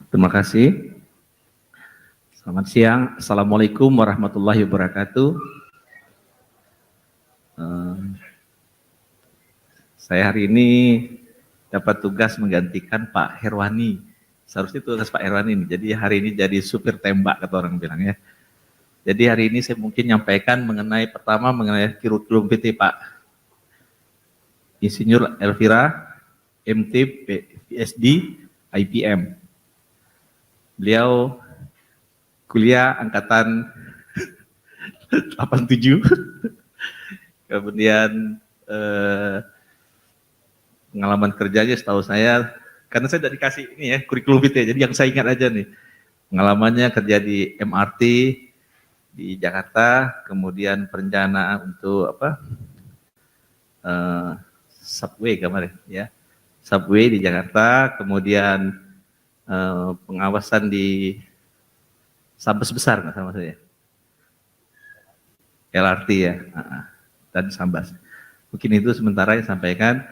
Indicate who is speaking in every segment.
Speaker 1: Terima kasih. Selamat siang. Assalamualaikum warahmatullahi wabarakatuh. Saya hari ini dapat tugas menggantikan Pak Herwani. Seharusnya tugas Pak Herwani ini. Jadi hari ini jadi supir tembak kata orang bilang ya. Jadi hari ini saya mungkin nyampaikan mengenai kurikulum PT Pak Insinyur Elvira, MT, PSD, IPM. Beliau kuliah angkatan 87, kemudian pengalaman kerjanya setahu saya, karena saya udah dikasih ini ya kurikulum vitae, jadi yang saya ingat aja nih, pengalamannya kerja di MRT di Jakarta, kemudian perencanaan untuk subway kemarin ya, subway di Jakarta, kemudian pengawasan di Sambas besar nggak sama saya, LRT ya, dan Sambas. Mungkin itu sementara yang sampaikan.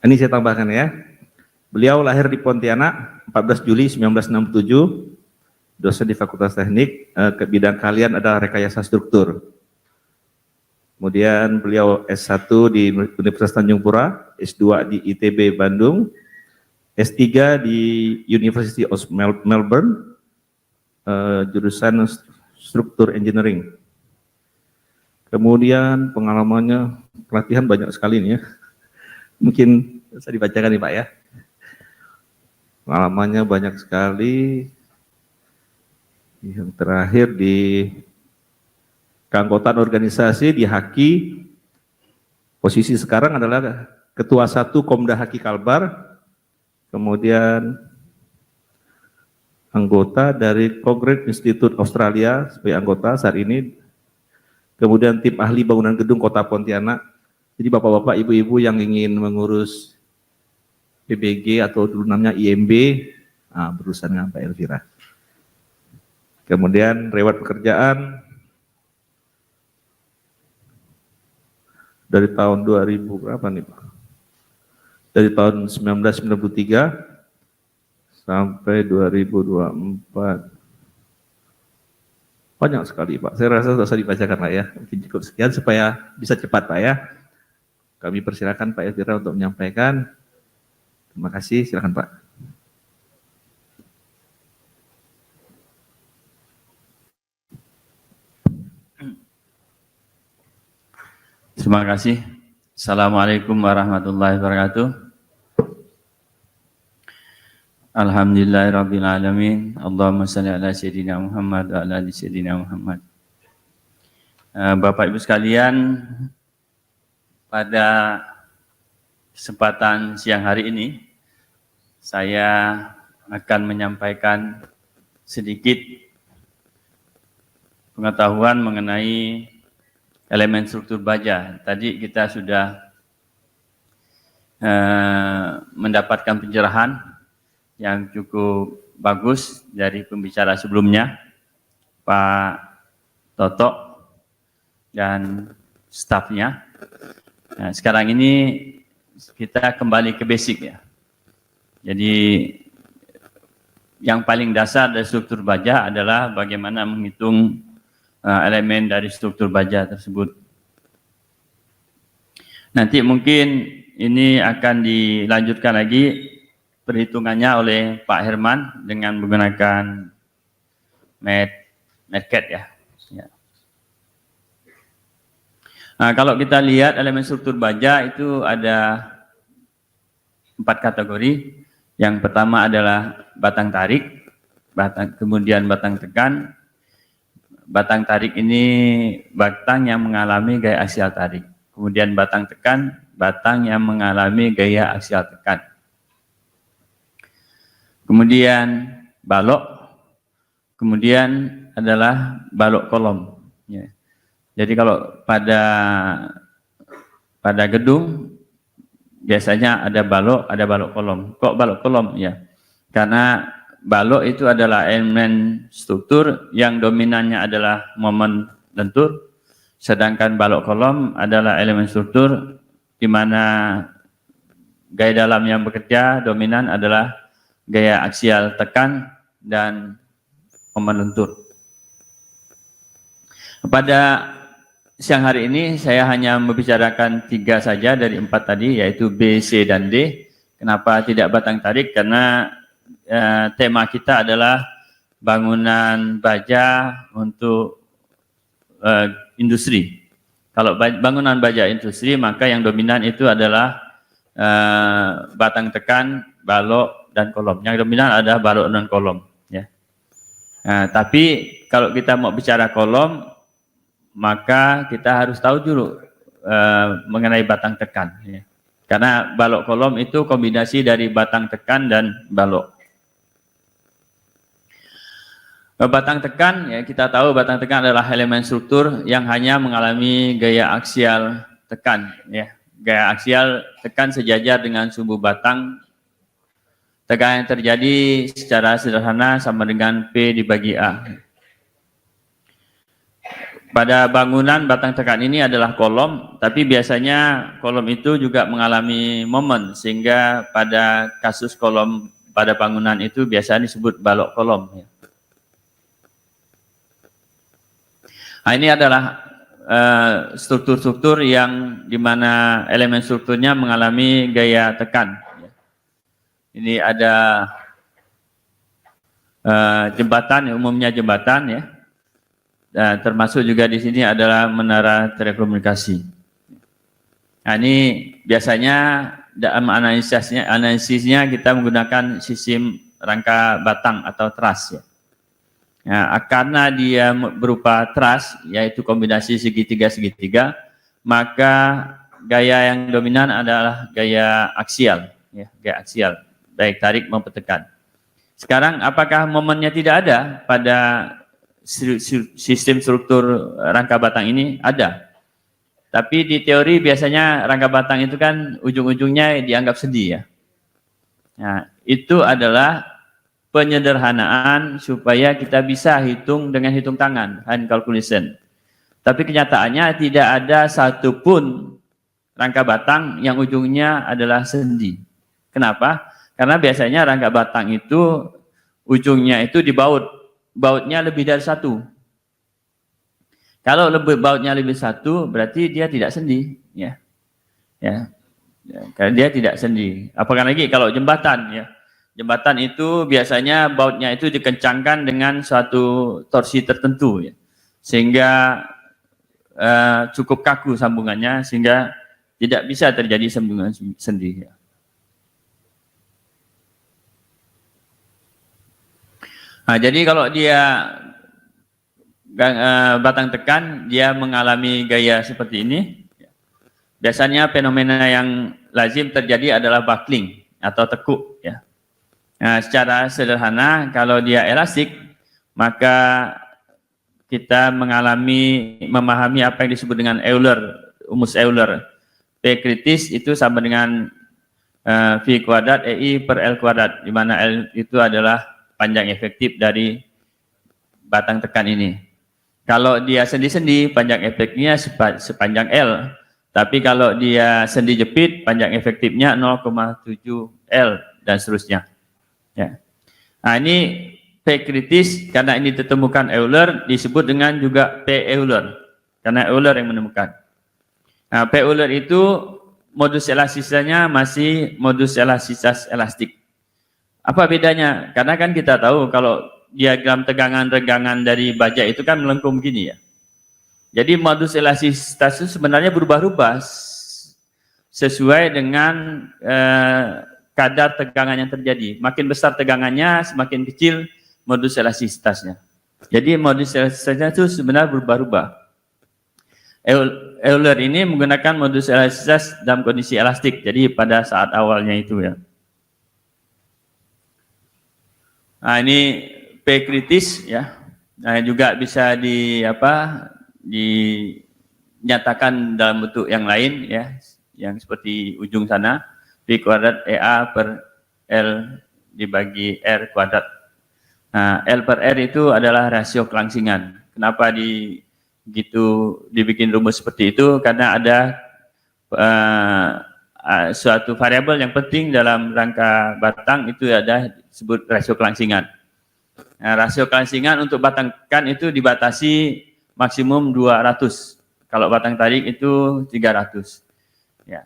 Speaker 1: Ini saya tambahkan ya. Beliau lahir di Pontianak 14 Juli 1967, dosen di Fakultas Teknik, ke bidang keahlian adalah rekayasa struktur. Kemudian beliau S1 di Universitas Tanjung Pura, S2 di ITB Bandung, S3 di University of Melbourne, jurusan struktur engineering. Kemudian pengalamannya, pelatihan banyak sekali nih ya. Mungkin bisa dibacakan nih Pak ya. Pengalamannya banyak sekali. Yang terakhir di keanggotaan organisasi di HAKI, posisi sekarang adalah Ketua 1 Komda HAKI Kalbar, kemudian anggota dari Congress Institute Australia sebagai anggota saat ini, kemudian tim ahli bangunan gedung Kota Pontianak. Jadi bapak-bapak, ibu-ibu yang ingin mengurus PBG atau dulu namanya IMB, berurusan dengan Pak Elvira. Kemudian riwayat pekerjaan dari tahun 2000 berapa nih Pak? Dari tahun 1993 sampai 2024. Banyak sekali Pak. Saya rasa tidak usah dibacakan lah ya. Mungkin cukup sekian supaya bisa cepat Pak ya. Kami persilakan Pak Elvira untuk menyampaikan. Terima kasih, silakan Pak.
Speaker 2: Terima kasih. Assalamualaikum warahmatullahi wabarakatuh. Alhamdulillahirabbil alamin. Allahumma shalli ala sayyidina Muhammad wa ala ali sayyidina Muhammad. Bapak Ibu sekalian, pada kesempatan siang hari ini saya akan menyampaikan sedikit pengetahuan mengenai elemen struktur baja. Tadi kita sudah mendapatkan pencerahan yang cukup bagus dari pembicara sebelumnya, Pak Toto dan stafnya. Nah, sekarang ini kita kembali ke basic ya. Jadi yang paling dasar dari struktur baja adalah bagaimana menghitung elemen dari struktur baja tersebut. Nanti mungkin ini akan dilanjutkan lagi perhitungannya oleh Pak Herman dengan menggunakan MATCAD ya. Nah, kalau kita lihat elemen struktur baja itu ada 4 kategori. Yang pertama adalah batang tarik, kemudian batang tekan. Batang tarik ini batang yang mengalami gaya aksial tarik. Kemudian batang tekan, batang yang mengalami gaya aksial tekan. Kemudian balok, kemudian adalah balok kolom. Ya. Jadi kalau pada gedung biasanya ada balok kolom. Kok balok kolom? Ya, karena balok itu adalah elemen struktur yang dominannya adalah momen lentur, sedangkan balok kolom adalah elemen struktur di mana gaya dalam yang bekerja dominan adalah gaya aksial tekan dan momen lentur. Pada siang hari ini saya hanya membicarakan 3 saja dari 4 tadi, yaitu B, C, dan D. Kenapa tidak batang tarik? Karena tema kita adalah bangunan baja untuk industri. Kalau bangunan baja industri, maka yang dominan itu adalah batang tekan, balok, dan kolom. Yang dominan adalah balok dan kolom. Ya. Tapi kalau kita mau bicara kolom, maka kita harus tahu dulu mengenai batang tekan. Ya. Karena balok kolom itu kombinasi dari batang tekan dan balok. Batang tekan, ya kita tahu batang tekan adalah elemen struktur yang hanya mengalami gaya aksial tekan. Ya. Gaya aksial tekan sejajar dengan sumbu batang. Tekanan yang terjadi secara sederhana sama dengan P dibagi A. Pada bangunan batang tekan ini adalah kolom, tapi biasanya kolom itu juga mengalami momen, sehingga pada kasus kolom pada bangunan itu biasanya disebut balok kolom. Nah, ini adalah struktur-struktur yang dimana elemen strukturnya mengalami gaya tekan. Ini ada jembatan, umumnya jembatan ya. Dan termasuk juga di sini adalah menara telekomunikasi. Nah, ini biasanya dalam analisisnya kita menggunakan sistem rangka batang atau truss ya. Nah, karena dia berupa truss, yaitu kombinasi segitiga-segitiga, maka gaya yang dominan adalah gaya aksial, ya, gaya aksial, baik tarik maupun tekan. Sekarang apakah momennya tidak ada pada sistem struktur rangka batang ini? Ada. Tapi di teori biasanya rangka batang itu kan ujung-ujungnya dianggap sendi ya. Nah, itu adalah penyederhanaan supaya kita bisa hitung dengan hitung tangan, hand calculation. Tapi kenyataannya tidak ada satupun rangka batang yang ujungnya adalah sendi. Kenapa? Karena biasanya rangka batang itu ujungnya itu dibaut. Bautnya lebih dari 1. Kalau bautnya lebih 1, berarti dia tidak sendi, ya. Karena dia tidak sendi. Apalagi kalau jembatan, ya. Jembatan itu biasanya bautnya itu dikencangkan dengan suatu torsi tertentu, ya. Sehingga cukup kaku sambungannya, sehingga tidak bisa terjadi sambungan sendi, ya. Nah, jadi kalau dia batang tekan, dia mengalami gaya seperti ini. Biasanya fenomena yang lazim terjadi adalah buckling atau tekuk. Ya. Nah, secara sederhana, kalau dia elastik, maka kita memahami apa yang disebut dengan Euler, rumus Euler. P kritis itu sama dengan V kuadrat EI per L kuadrat, di mana L itu adalah panjang efektif dari batang tekan ini. Kalau dia sendi-sendi, panjang efektifnya sepanjang L. Tapi kalau dia sendi jepit, panjang efektifnya 0,7 L dan seterusnya. Ya. Nah, ini P kritis karena ini ditemukan Euler disebut dengan juga P Euler karena Euler yang menemukan. Nah, P Euler itu modus elastisitanya masih modus elastisitas elastik. Apa bedanya? Karena kan kita tahu kalau diagram tegangan-regangan dari baja itu kan melengkung begini ya. Jadi modus elastisitas itu sebenarnya berubah-ubah sesuai dengan kadar tegangan yang terjadi. Makin besar tegangannya, semakin kecil modus elastisitasnya. Jadi modus elastisitasnya itu sebenarnya berubah-ubah. Euler ini menggunakan modus elastisitas dalam kondisi elastik. Jadi pada saat awalnya itu ya. Nah, ini P kritis ya. Nah, juga bisa dinyatakan dalam bentuk yang lain ya, yang seperti ujung sana, P kuadrat EA per L dibagi R kuadrat. Nah, L per R itu adalah rasio kelangsingan. Kenapa dibikin rumus seperti itu? Karena ada suatu variabel yang penting dalam rangka batang, itu ada disebut rasio kelangsingan. Nah, rasio kelangsingan untuk batang tekan itu dibatasi maksimum 200. Kalau batang tarik itu 300. Ya.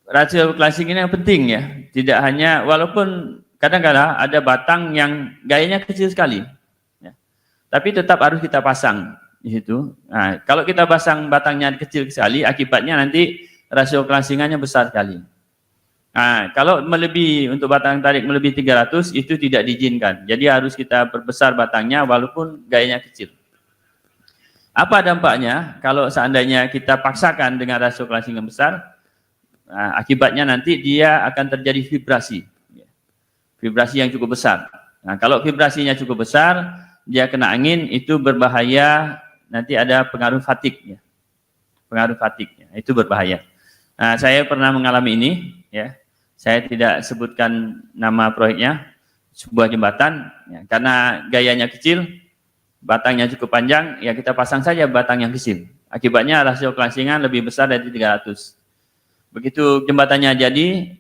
Speaker 2: Rasio kelangsingan yang penting ya. Tidak hanya, walaupun kadang-kadang ada batang yang gayanya kecil sekali, ya, tapi tetap harus kita pasang di situ. Nah, kalau kita pasang batangnya kecil sekali, akibatnya nanti rasio kelangsingannya besar sekali. Nah, kalau melebihi, untuk batang tarik melebihi 300 itu tidak diizinkan. Jadi harus kita perbesar batangnya walaupun gayanya kecil. Apa dampaknya kalau seandainya kita paksakan dengan rasio kelangsingan besar? Nah, akibatnya nanti dia akan terjadi vibrasi. Vibrasi yang cukup besar. Nah, kalau vibrasinya cukup besar, dia kena angin, itu berbahaya, nanti ada pengaruh fatik. Ya. Pengaruh fatik, ya. Itu berbahaya. Nah, saya pernah mengalami ini, ya. Saya tidak sebutkan nama proyeknya, sebuah jembatan, ya, karena gayanya kecil, batangnya cukup panjang, ya kita pasang saja batang yang kecil. Akibatnya rasio kelangsingan lebih besar dari 300. Begitu jembatannya jadi,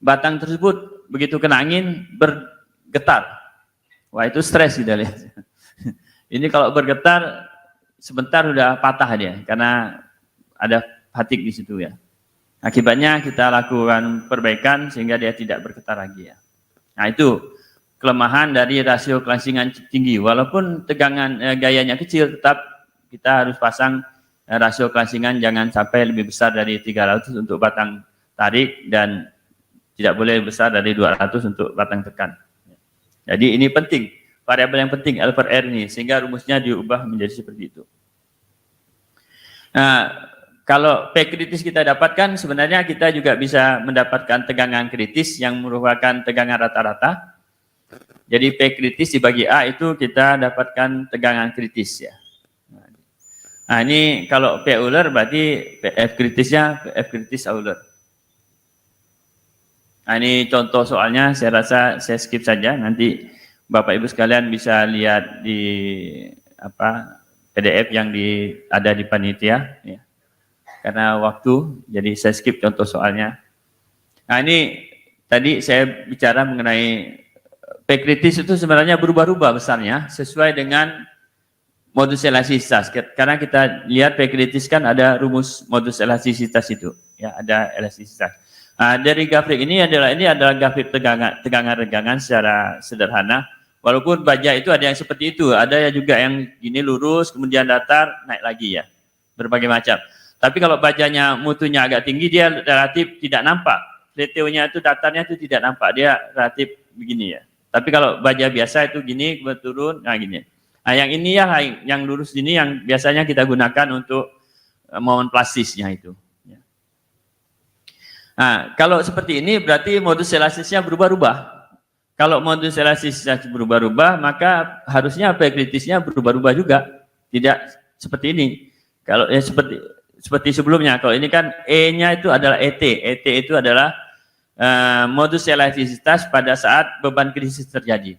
Speaker 2: batang tersebut begitu kena angin bergetar. Wah, itu stres kita lihat. Ini kalau bergetar sebentar udah patah dia karena ada fatik di situ ya. Akibatnya kita lakukan perbaikan sehingga dia tidak bergetar lagi ya. Nah, itu kelemahan dari rasio kelangsingan tinggi. Walaupun tegangan gayanya kecil, tetap kita harus pasang rasio kelangsingan jangan sampai lebih besar dari 300 untuk batang tarik dan tidak boleh besar dari 200 untuk batang tekan. Jadi ini penting, variabel yang penting L per R ini, sehingga rumusnya diubah menjadi seperti itu. Nah, kalau P kritis kita dapatkan, sebenarnya kita juga bisa mendapatkan tegangan kritis yang merupakan tegangan rata-rata. Jadi P kritis dibagi A itu kita dapatkan tegangan kritis ya. Nah, ini kalau P Euler berarti F kritisnya F kritis Euler. Nah, ini contoh soalnya, saya rasa saya skip saja, nanti Bapak Ibu sekalian bisa lihat di PDF yang ada di panitia ya. Karena waktu, jadi saya skip contoh soalnya. Nah, ini tadi saya bicara mengenai P kritis itu sebenarnya berubah-ubah besarnya sesuai dengan modus elastisitas. Karena kita lihat P kritis kan ada rumus modus elastisitas itu, ya ada elastisitas. Nah, dari grafik ini adalah grafik tegangan-regangan secara sederhana. Walaupun baja itu ada yang seperti itu, ada juga yang gini lurus, kemudian datar, naik lagi ya, berbagai macam. Tapi kalau bajanya mutunya agak tinggi, dia relatif tidak nampak. Plateaunya itu datarnya itu tidak nampak, dia relatif begini ya. Tapi kalau baja biasa itu gini, turun, nah gini. Nah, yang ini ya, yang lurus ini yang biasanya kita gunakan untuk momen plastisnya itu. Nah, kalau seperti ini berarti modus elastisnya berubah-ubah. Kalau modus elastisnya berubah-ubah, maka harusnya P kritisnya berubah-ubah juga. Tidak seperti ini. Kalau ya seperti sebelumnya, kalau ini kan E-nya itu adalah ET. ET itu adalah modus elastisitas pada saat beban kritis terjadi.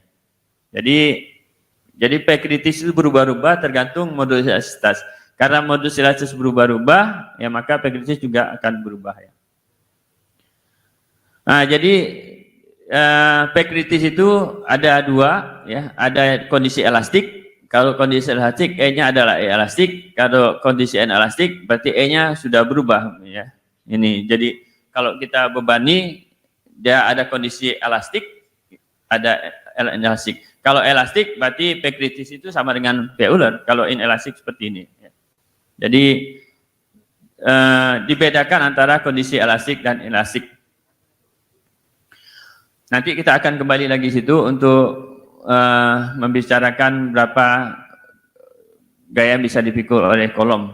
Speaker 2: Jadi P kritis itu berubah-ubah tergantung modus elastisitas. Karena modus elastisitas berubah-ubah, ya maka P kritis juga akan berubah ya. Nah, jadi P kritis itu ada dua, ya, ada kondisi elastik. Kalau kondisi elastik, E-nya adalah E elastik. Kalau kondisi N elastik, berarti E-nya sudah berubah, ya. Ini, jadi kalau kita bebani, dia ada kondisi elastik, ada inelastik. Kalau elastik, berarti P kritis itu sama dengan P Euler. Kalau inelastik seperti ini. Ya. Jadi dibedakan antara kondisi elastik dan inelastik. Nanti kita akan kembali lagi situ untuk membicarakan berapa gaya yang bisa dipikul oleh kolom.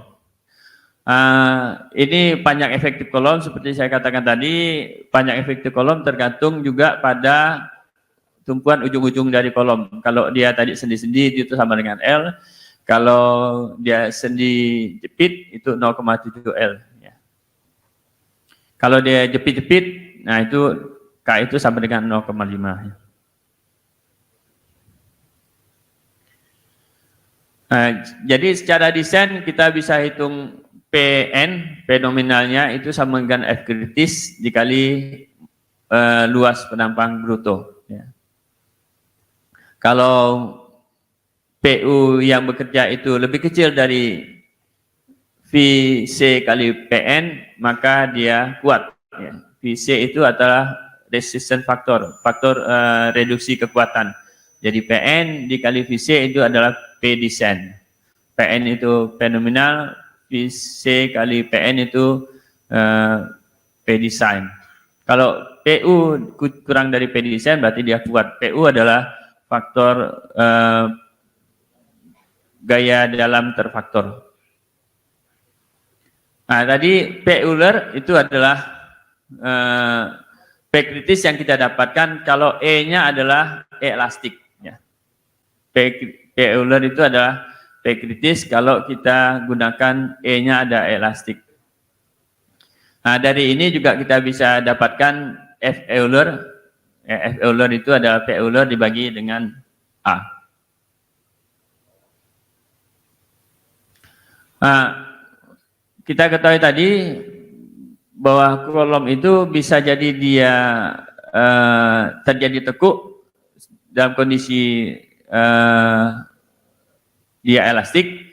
Speaker 2: Ini panjang efektif kolom, seperti saya katakan tadi, panjang efektif kolom tergantung juga pada tumpuan ujung-ujung dari kolom. Kalau dia tadi sendi-sendi itu sama dengan L, kalau dia sendi jepit itu 0,7 L. Ya. Kalau dia jepit-jepit, nah itu K itu sama dengan 0,5. Jadi secara desain kita bisa hitung PN, P nominalnya itu sama dengan F kritis dikali luas penampang bruto. Ya. Kalau PU yang bekerja itu lebih kecil dari VC kali PN, maka dia kuat. Ya. VC itu adalah resistance factor, faktor reduksi kekuatan. Jadi PN dikali VC itu adalah P design. PN itu P nominal, VC kali PN itu P design. Kalau PU kurang dari P design berarti dia kuat. PU adalah faktor gaya dalam terfaktor. Nah, tadi P Euler itu adalah P kritis yang kita dapatkan kalau E-nya adalah E elastik. Ya. P Euler itu adalah P kritis kalau kita gunakan E-nya ada E elastik. Nah, dari ini juga kita bisa dapatkan F Euler. F Euler itu adalah P Euler dibagi dengan A. Nah, kita ketahui tadi bahwa kolom itu bisa jadi dia terjadi tekuk dalam kondisi dia elastik,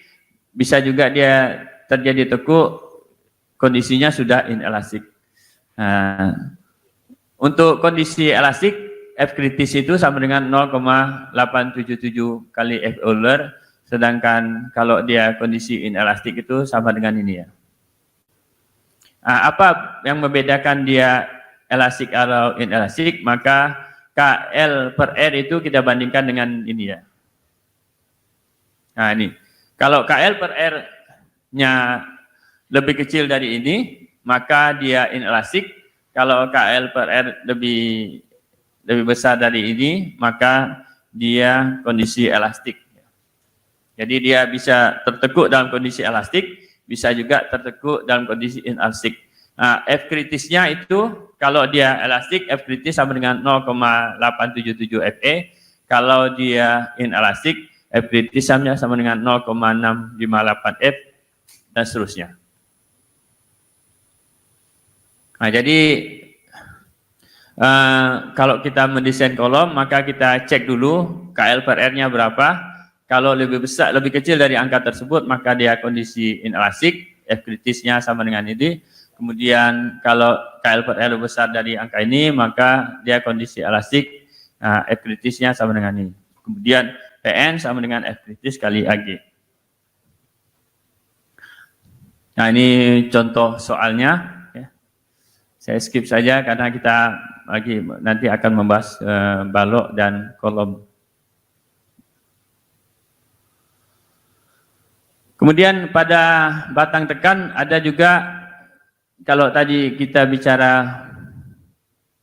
Speaker 2: bisa juga dia terjadi tekuk kondisinya sudah inelastik. Untuk kondisi elastik, F kritis itu sama dengan 0,877 kali F Euler, sedangkan kalau dia kondisi inelastik itu sama dengan ini ya. Apa yang membedakan dia elastik atau inelastik? Maka KL per R itu kita bandingkan dengan ini ya. Nah ini, kalau KL per R-nya lebih kecil dari ini, maka dia inelastik. Kalau KL per R lebih besar dari ini, maka dia kondisi elastik. Jadi dia bisa tertekuk dalam kondisi elastik, bisa juga tertekuk dalam kondisi inelastik. Nah, F kritisnya itu kalau dia elastik, F kritis sama dengan 0,877 Fe. Kalau dia inelastik, F kritis sama dengan 0,658 F dan seterusnya. Nah, jadi kalau kita mendesain kolom, maka kita cek dulu KL per R-nya berapa. Kalau lebih besar, lebih kecil dari angka tersebut, maka dia kondisi inelastik, F kritisnya sama dengan ini. Kemudian kalau KL per R lebih besar dari angka ini, maka dia kondisi elastik, F kritisnya sama dengan ini. Kemudian PN sama dengan F kritis kali AG. Nah ini contoh soalnya. Ya. Saya skip saja karena kita lagi nanti akan membahas balok dan kolom. Kemudian pada batang tekan ada juga, kalau tadi kita bicara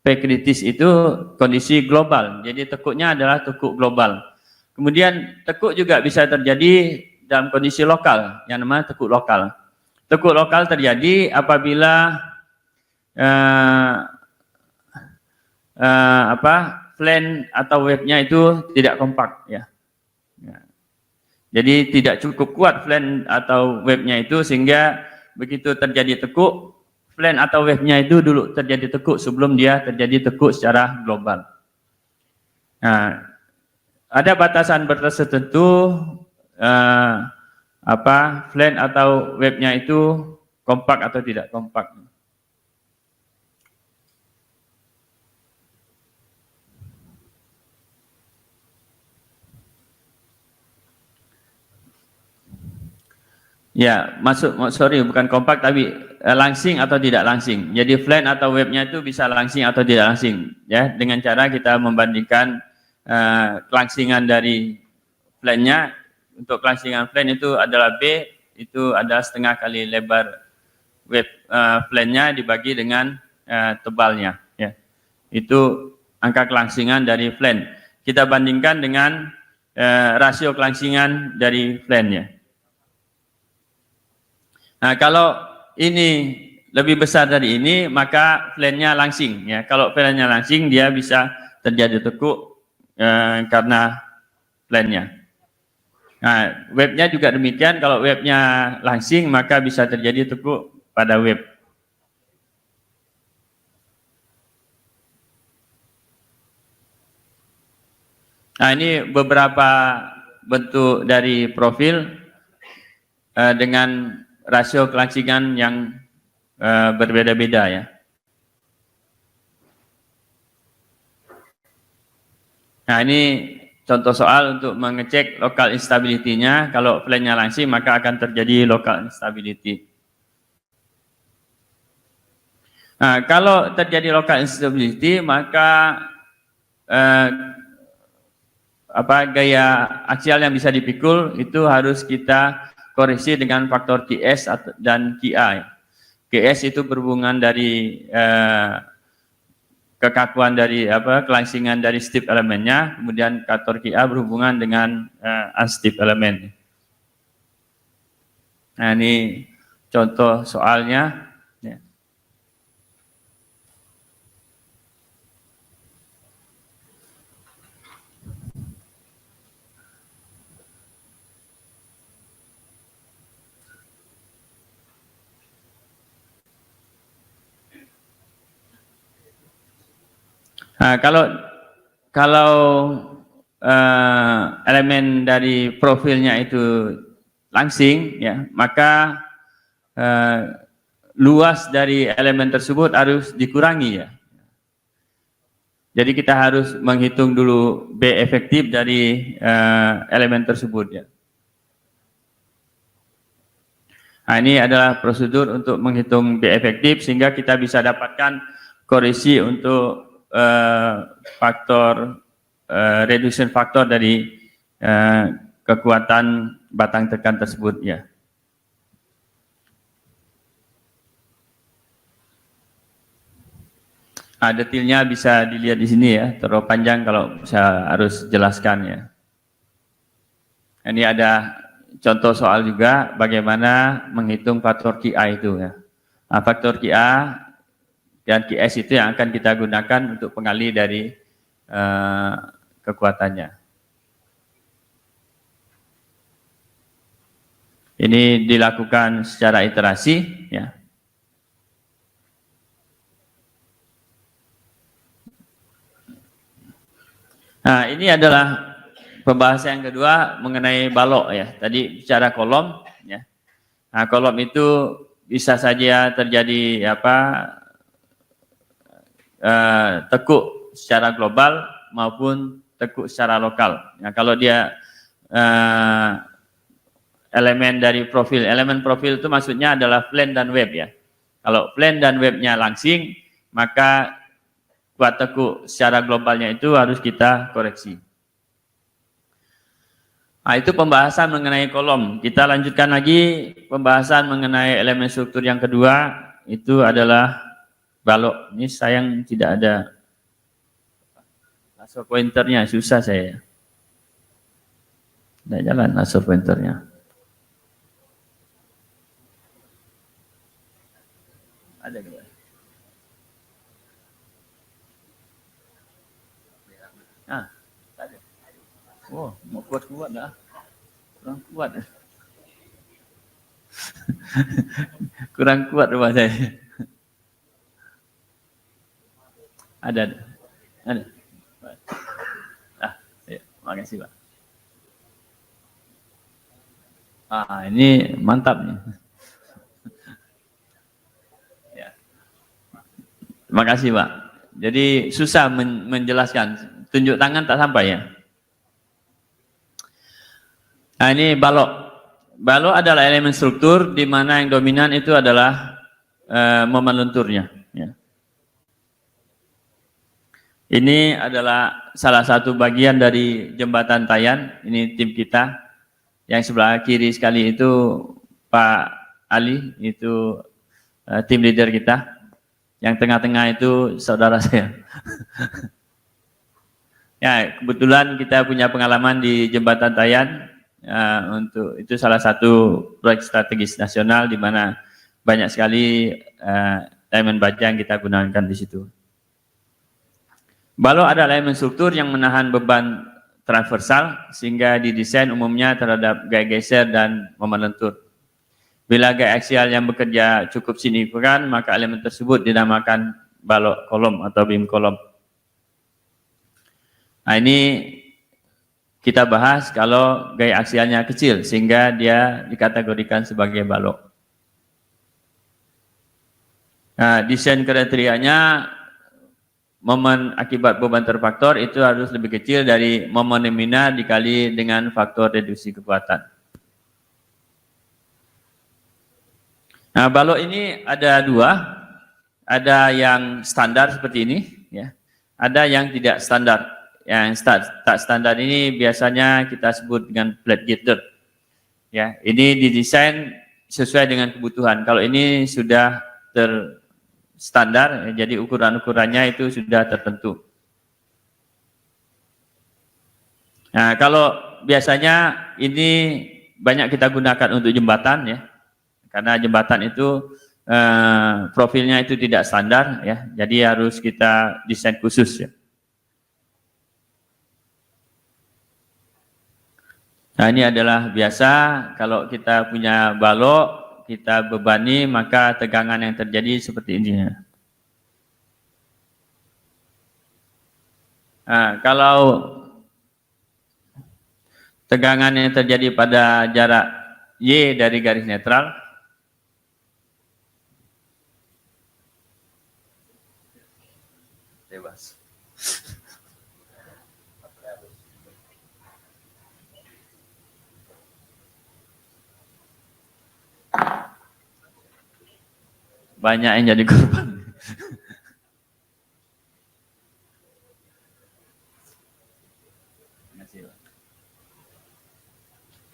Speaker 2: P kritis itu kondisi global, jadi tekuknya adalah tekuk global. Kemudian tekuk juga bisa terjadi dalam kondisi lokal, yang namanya tekuk lokal. Tekuk lokal terjadi apabila flange atau wave-nya itu tidak kompak, ya. Jadi tidak cukup kuat flange atau wave-nya itu, sehingga begitu terjadi tekuk, flange atau wave-nya itu dulu terjadi tekuk sebelum dia terjadi tekuk secara global. Nah, ada batasan-batasan tertentu flange atau wave-nya itu kompak atau tidak kompak. Ya, bukan kompak tapi langsing atau tidak langsing. Jadi flange atau wave-nya itu bisa langsing atau tidak langsing, ya. Dengan cara kita membandingkan kelangsingan dari flange-nya. Untuk kelangsingan flange itu adalah B, itu adalah setengah kali lebar wave flange-nya dibagi dengan tebalnya, ya. Itu angka kelangsingan dari flange. Kita bandingkan dengan rasio kelangsingan dari flange-nya. Nah, kalau ini lebih besar dari ini, maka flange-nya langsing, ya. Kalau flange-nya langsing, dia bisa terjadi tekuk karena flange-nya. Nah, webnya juga demikian. Kalau webnya langsing, maka bisa terjadi tekuk pada web. Nah, ini beberapa bentuk dari profil dengan rasio kelangsingan yang berbeda-beda ya. Nah, ini contoh soal untuk mengecek local instability-nya. Kalau plannya langsing, maka akan terjadi local instability. Nah, kalau terjadi local instability, maka gaya aksial yang bisa dipikul itu harus kita koreksi dengan faktor QS dan QA. QS itu berhubungan dari kekakuan dari kelangsingan dari steep elemennya, kemudian faktor QA berhubungan dengan unsteep elemen. Nah, ini contoh soalnya. Ya. Nah, kalau elemen dari profilnya itu langsing, ya, maka luas dari elemen tersebut harus dikurangi ya. Jadi kita harus menghitung dulu B efektif dari elemen tersebut ya. Nah, ini adalah prosedur untuk menghitung B efektif sehingga kita bisa dapatkan koreksi untuk faktor reduction faktor dari kekuatan batang tekan tersebut ya. Nah, detailnya bisa dilihat di sini ya, terlalu panjang kalau saya harus jelaskan ya. Ini ada contoh soal juga bagaimana menghitung faktor QA itu ya. Nah, faktor QA dan QS itu yang akan kita gunakan untuk pengali dari kekuatannya. Ini dilakukan secara iterasi ya. Nah, ini adalah pembahasan yang kedua mengenai balok ya. Tadi bicara kolom ya. Nah, kolom itu bisa saja terjadi tekuk secara global maupun tekuk secara lokal. Nah, kalau dia elemen dari profil, elemen profil itu maksudnya adalah plane dan web ya. Kalau plane dan webnya langsing, maka kuat tekuk secara globalnya itu harus kita koreksi. Nah, itu pembahasan mengenai kolom. Kita lanjutkan lagi pembahasan mengenai elemen struktur yang kedua, itu adalah balok. Ini sayang tidak ada laser pointernya, susah saya. Tidak jalan laser pointernya. Ada nggak? Ah, ada. Oh, mau kuat-kuat dah. Kurang kuat. Kurang kuat rumah saya. Ada. Ya, makasih Pak. Ini mantap nih. Ya. Terima kasih Pak. Jadi susah menjelaskan. Tunjuk tangan tak sampai ya. Nah, ini balok. Balok adalah elemen struktur di mana yang dominan itu adalah momen lenturnya. Ya. Ini adalah salah satu bagian dari jembatan Tayan. Ini tim kita. Yang sebelah kiri sekali itu Pak Ali, itu tim leader kita. Yang tengah-tengah itu saudara saya. Ya, kebetulan kita punya pengalaman di jembatan Tayan. Untuk itu salah satu proyek strategis nasional di mana banyak sekali elemen baja yang kita gunakan di situ. Balok adalah elemen struktur yang menahan beban transversal sehingga didesain umumnya terhadap gaya geser dan momen lentur. Bila gaya aksial yang bekerja cukup signifikan, maka elemen tersebut dinamakan balok kolom atau beam kolom. Nah, ini kita bahas kalau gaya aksialnya kecil sehingga dia dikategorikan sebagai balok. Nah, desain kriterianya momen akibat beban terfaktor itu harus lebih kecil dari momen nominal dikali dengan faktor reduksi kekuatan. Nah, balok ini ada dua, ada yang standar seperti ini, ya, ada yang tidak standar. Yang tak standar ini biasanya kita sebut dengan flat gated. Ya, ini didesain sesuai dengan kebutuhan. Kalau ini sudah terstandar, ya, jadi ukuran-ukurannya itu sudah tertentu. Nah, kalau biasanya ini banyak kita gunakan untuk jembatan, ya, karena jembatan itu profilnya itu tidak standar, ya, jadi harus kita desain khusus, ya. Nah, ini adalah biasa kalau kita punya balok, kita bebani, maka tegangan yang terjadi seperti ini. Nah, kalau tegangan yang terjadi pada jarak Y dari garis netral, bebas. Banyak yang jadi korban.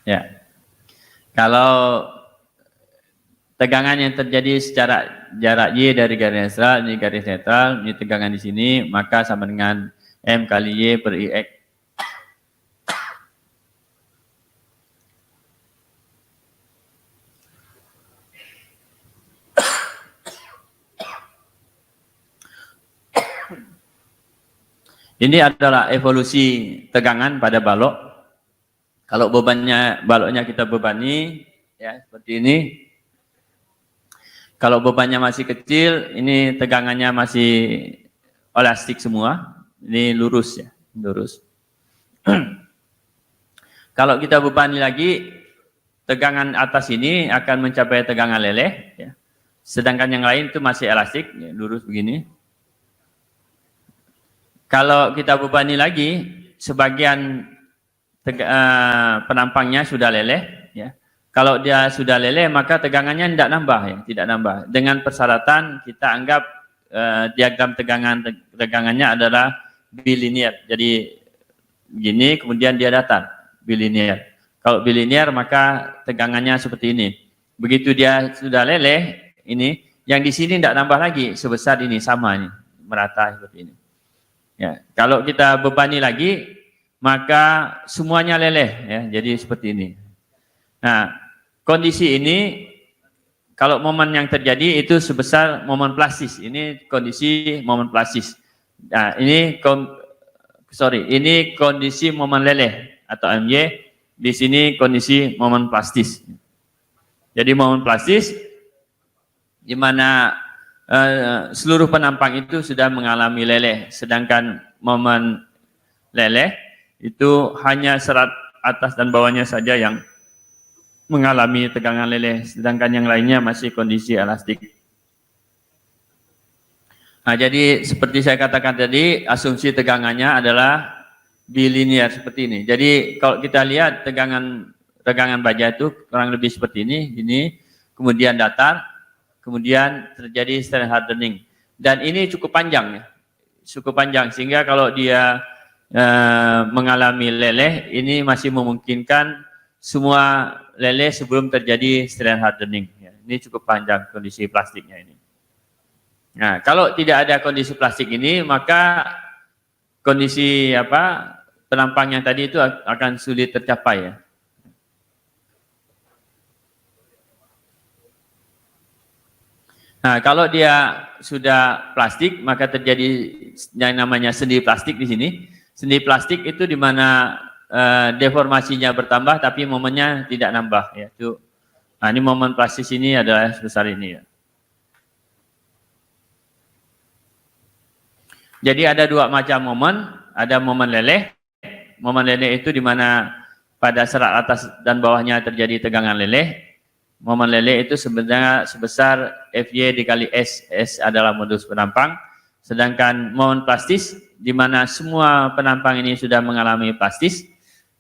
Speaker 2: Ya, kalau tegangan yang terjadi secara jarak Y dari garis netral, ini tegangan di sini, maka sama dengan M kali Y per IX. Ini adalah evolusi tegangan pada balok. Kalau baloknya kita bebani, ya seperti ini. Kalau bebannya masih kecil, ini tegangannya masih elastik semua. Ini lurus, ya, lurus. Kalau kita bebani lagi, tegangan atas ini akan mencapai tegangan leleh, ya. Sedangkan yang lain itu masih elastik, ya, lurus begini. Kalau kita bebani lagi, sebagian penampangnya sudah leleh, ya. Kalau dia sudah leleh, maka tegangannya tidak nambah, ya, tidak nambah. Dengan persyaratan kita anggap diagram tegangannya adalah bilinear. Jadi begini, kemudian dia datar, bilinear. Kalau bilinear, maka tegangannya seperti ini. Begitu dia sudah leleh, ini yang di sini tidak nambah lagi, sebesar ini, sama ini, merata seperti ini. Ya, kalau kita bebani lagi, maka semuanya leleh, ya, jadi seperti ini. Nah, kondisi ini kalau momen yang terjadi itu sebesar momen plastis. Ini kondisi momen plastis. Nah, ini kondisi momen leleh atau MY. Di sini kondisi momen plastis. Jadi momen plastis di mana seluruh penampang itu sudah mengalami leleh, sedangkan momen leleh itu hanya serat atas dan bawahnya saja yang mengalami tegangan leleh, sedangkan yang lainnya masih kondisi elastik. Nah, jadi seperti saya katakan tadi, asumsi tegangannya adalah bilinear seperti ini. Jadi kalau kita lihat tegangan baja itu kurang lebih seperti ini, kemudian datar, kemudian terjadi strain hardening, dan ini cukup panjang, ya, cukup panjang, sehingga kalau dia mengalami leleh, ini masih memungkinkan semua leleh sebelum terjadi strain hardening, ya. Ini cukup panjang kondisi plastiknya ini. Nah, kalau tidak ada kondisi plastik ini, maka kondisi penampang yang tadi itu akan sulit tercapai, ya. Nah, kalau dia sudah plastik, maka terjadi yang namanya sendi plastik di sini. Sendi plastik itu di mana deformasinya bertambah tapi momennya tidak nambah ya. Itu. Nah, ini momen plastis ini adalah sebesar ini ya. Jadi ada dua macam momen, ada momen leleh. Momen leleh itu di mana pada serat atas dan bawahnya terjadi tegangan leleh. Momen leleh itu sebenarnya sebesar Fy dikali S. S adalah modulus penampang. Sedangkan momen plastis di mana semua penampang ini sudah mengalami plastis.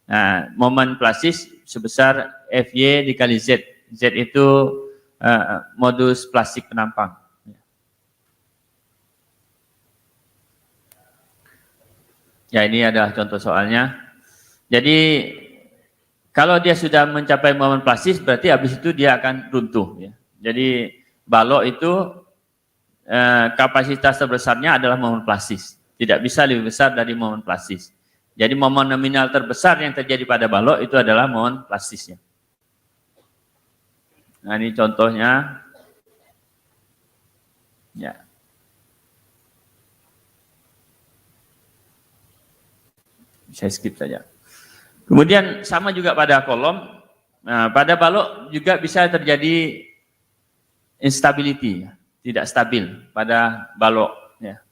Speaker 2: Nah, momen plastis sebesar Fy dikali Z. Z itu modulus plastik penampang. Ya, ini adalah contoh soalnya. Jadi kalau dia sudah mencapai momen plastis, berarti habis itu dia akan runtuh. Ya. Jadi balok itu kapasitas terbesarnya adalah momen plastis. Tidak bisa lebih besar dari momen plastis. Jadi momen nominal terbesar yang terjadi pada balok itu adalah momen plastisnya. Nah, ini contohnya. Ya. Saya skip saja. Kemudian sama juga pada kolom. Nah, pada balok juga bisa terjadi instability, tidak stabil pada balok. Ya.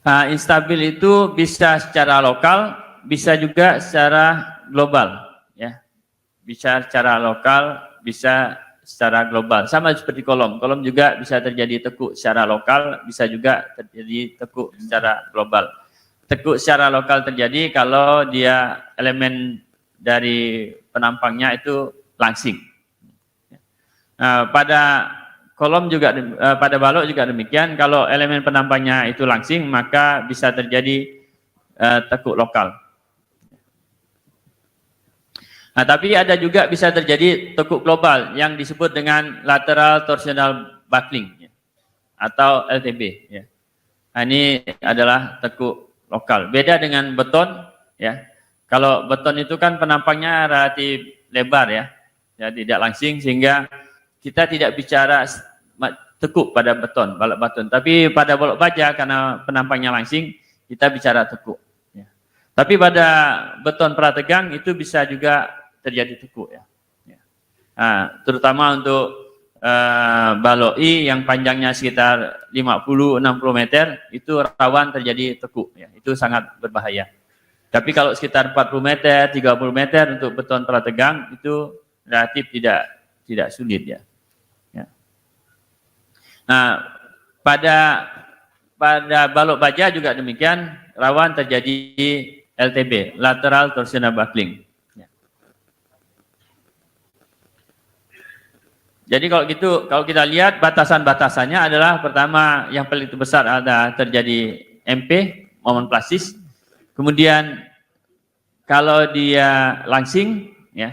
Speaker 2: Nah, instabil itu bisa secara lokal, bisa juga secara global. Ya. Bisa secara lokal, bisa secara global. Sama seperti kolom. Kolom juga bisa terjadi tekuk secara lokal, bisa juga terjadi tekuk secara global. Tekuk secara lokal terjadi kalau dia elemen dari penampangnya itu langsing. Nah, pada kolom juga, pada balok juga demikian. Kalau elemen penampangnya itu langsing, maka bisa terjadi tekuk lokal. Nah, tapi ada juga bisa terjadi tekuk global yang disebut dengan lateral torsional buckling ya, atau LTB. Ya. Nah, ini adalah tekuk lokal. Beda dengan beton. Ya. Kalau beton itu kan penampangnya relatif lebar ya, tidak langsing sehingga kita tidak bicara tekuk pada beton, balok beton. Tapi pada balok baja karena penampangnya langsing, kita bicara tekuk. Ya. Tapi pada beton prategang itu bisa juga terjadi tekuk ya. Nah, terutama untuk balok I yang panjangnya sekitar 50-60 meter itu rawan terjadi tekuk ya. Itu sangat berbahaya. Tapi kalau sekitar 40 meter, 30 meter untuk beton prategang itu relatif tidak sulit ya. Nah, pada balok baja juga demikian rawan terjadi LTB, lateral torsional buckling. Jadi kalau gitu, kalau kita lihat batasan-batasannya adalah pertama yang paling besar ada terjadi MP, momen plastis. Kemudian kalau dia langsing, ya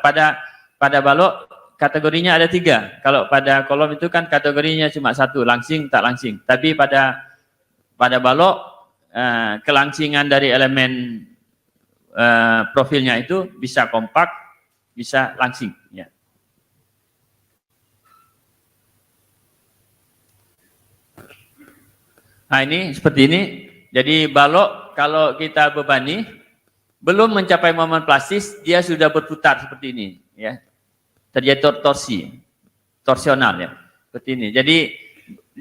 Speaker 2: pada balok kategorinya ada 3. Kalau pada kolom itu kan kategorinya cuma 1, langsing tak langsing. Tapi pada balok kelangsingan dari elemen profilnya itu bisa kompak, bisa langsing. Ya. Nah, ini seperti ini. Jadi balok kalau kita bebani belum mencapai momen plastis, dia sudah berputar seperti ini, ya. Terjadi torsional ya. Seperti ini. Jadi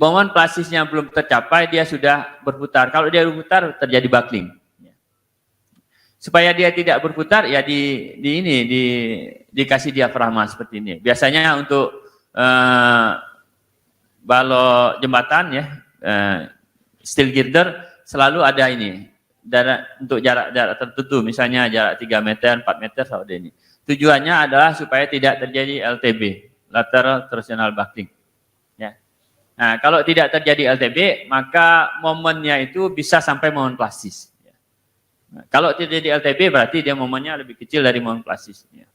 Speaker 2: momen plastisnya belum tercapai, dia sudah berputar. Kalau dia berputar terjadi buckling. Supaya dia tidak berputar ya dikasih diafragma seperti ini. Biasanya untuk balok jembatan ya, steel girder selalu ada ini untuk jarak tertentu, misalnya jarak 3 meter, 4 meter selalu ada ini. Tujuannya adalah supaya tidak terjadi LTB, lateral torsional buckling. Ya. Nah, kalau tidak terjadi LTB, maka momennya itu bisa sampai momen plastis. Ya. Nah, kalau terjadi LTB berarti dia momennya lebih kecil dari momen plastis. Ya.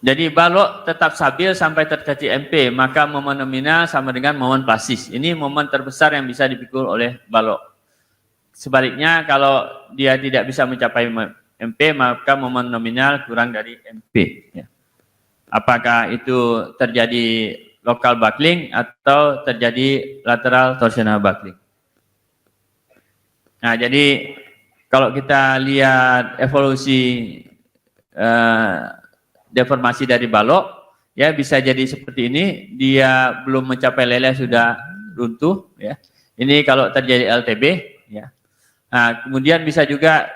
Speaker 2: Jadi balok tetap stabil sampai terjadi MP, maka momen nominal sama dengan momen plastis. Ini momen terbesar yang bisa dipikul oleh balok. Sebaliknya kalau dia tidak bisa mencapai MP, maka momen nominal kurang dari MP. Ya. Apakah itu terjadi local buckling atau terjadi lateral torsional buckling. Nah, jadi kalau kita lihat evolusi deformasi dari balok, ya bisa jadi seperti ini, dia belum mencapai leleh sudah runtuh, ya. Ini kalau terjadi LTB, ya. Nah, kemudian bisa juga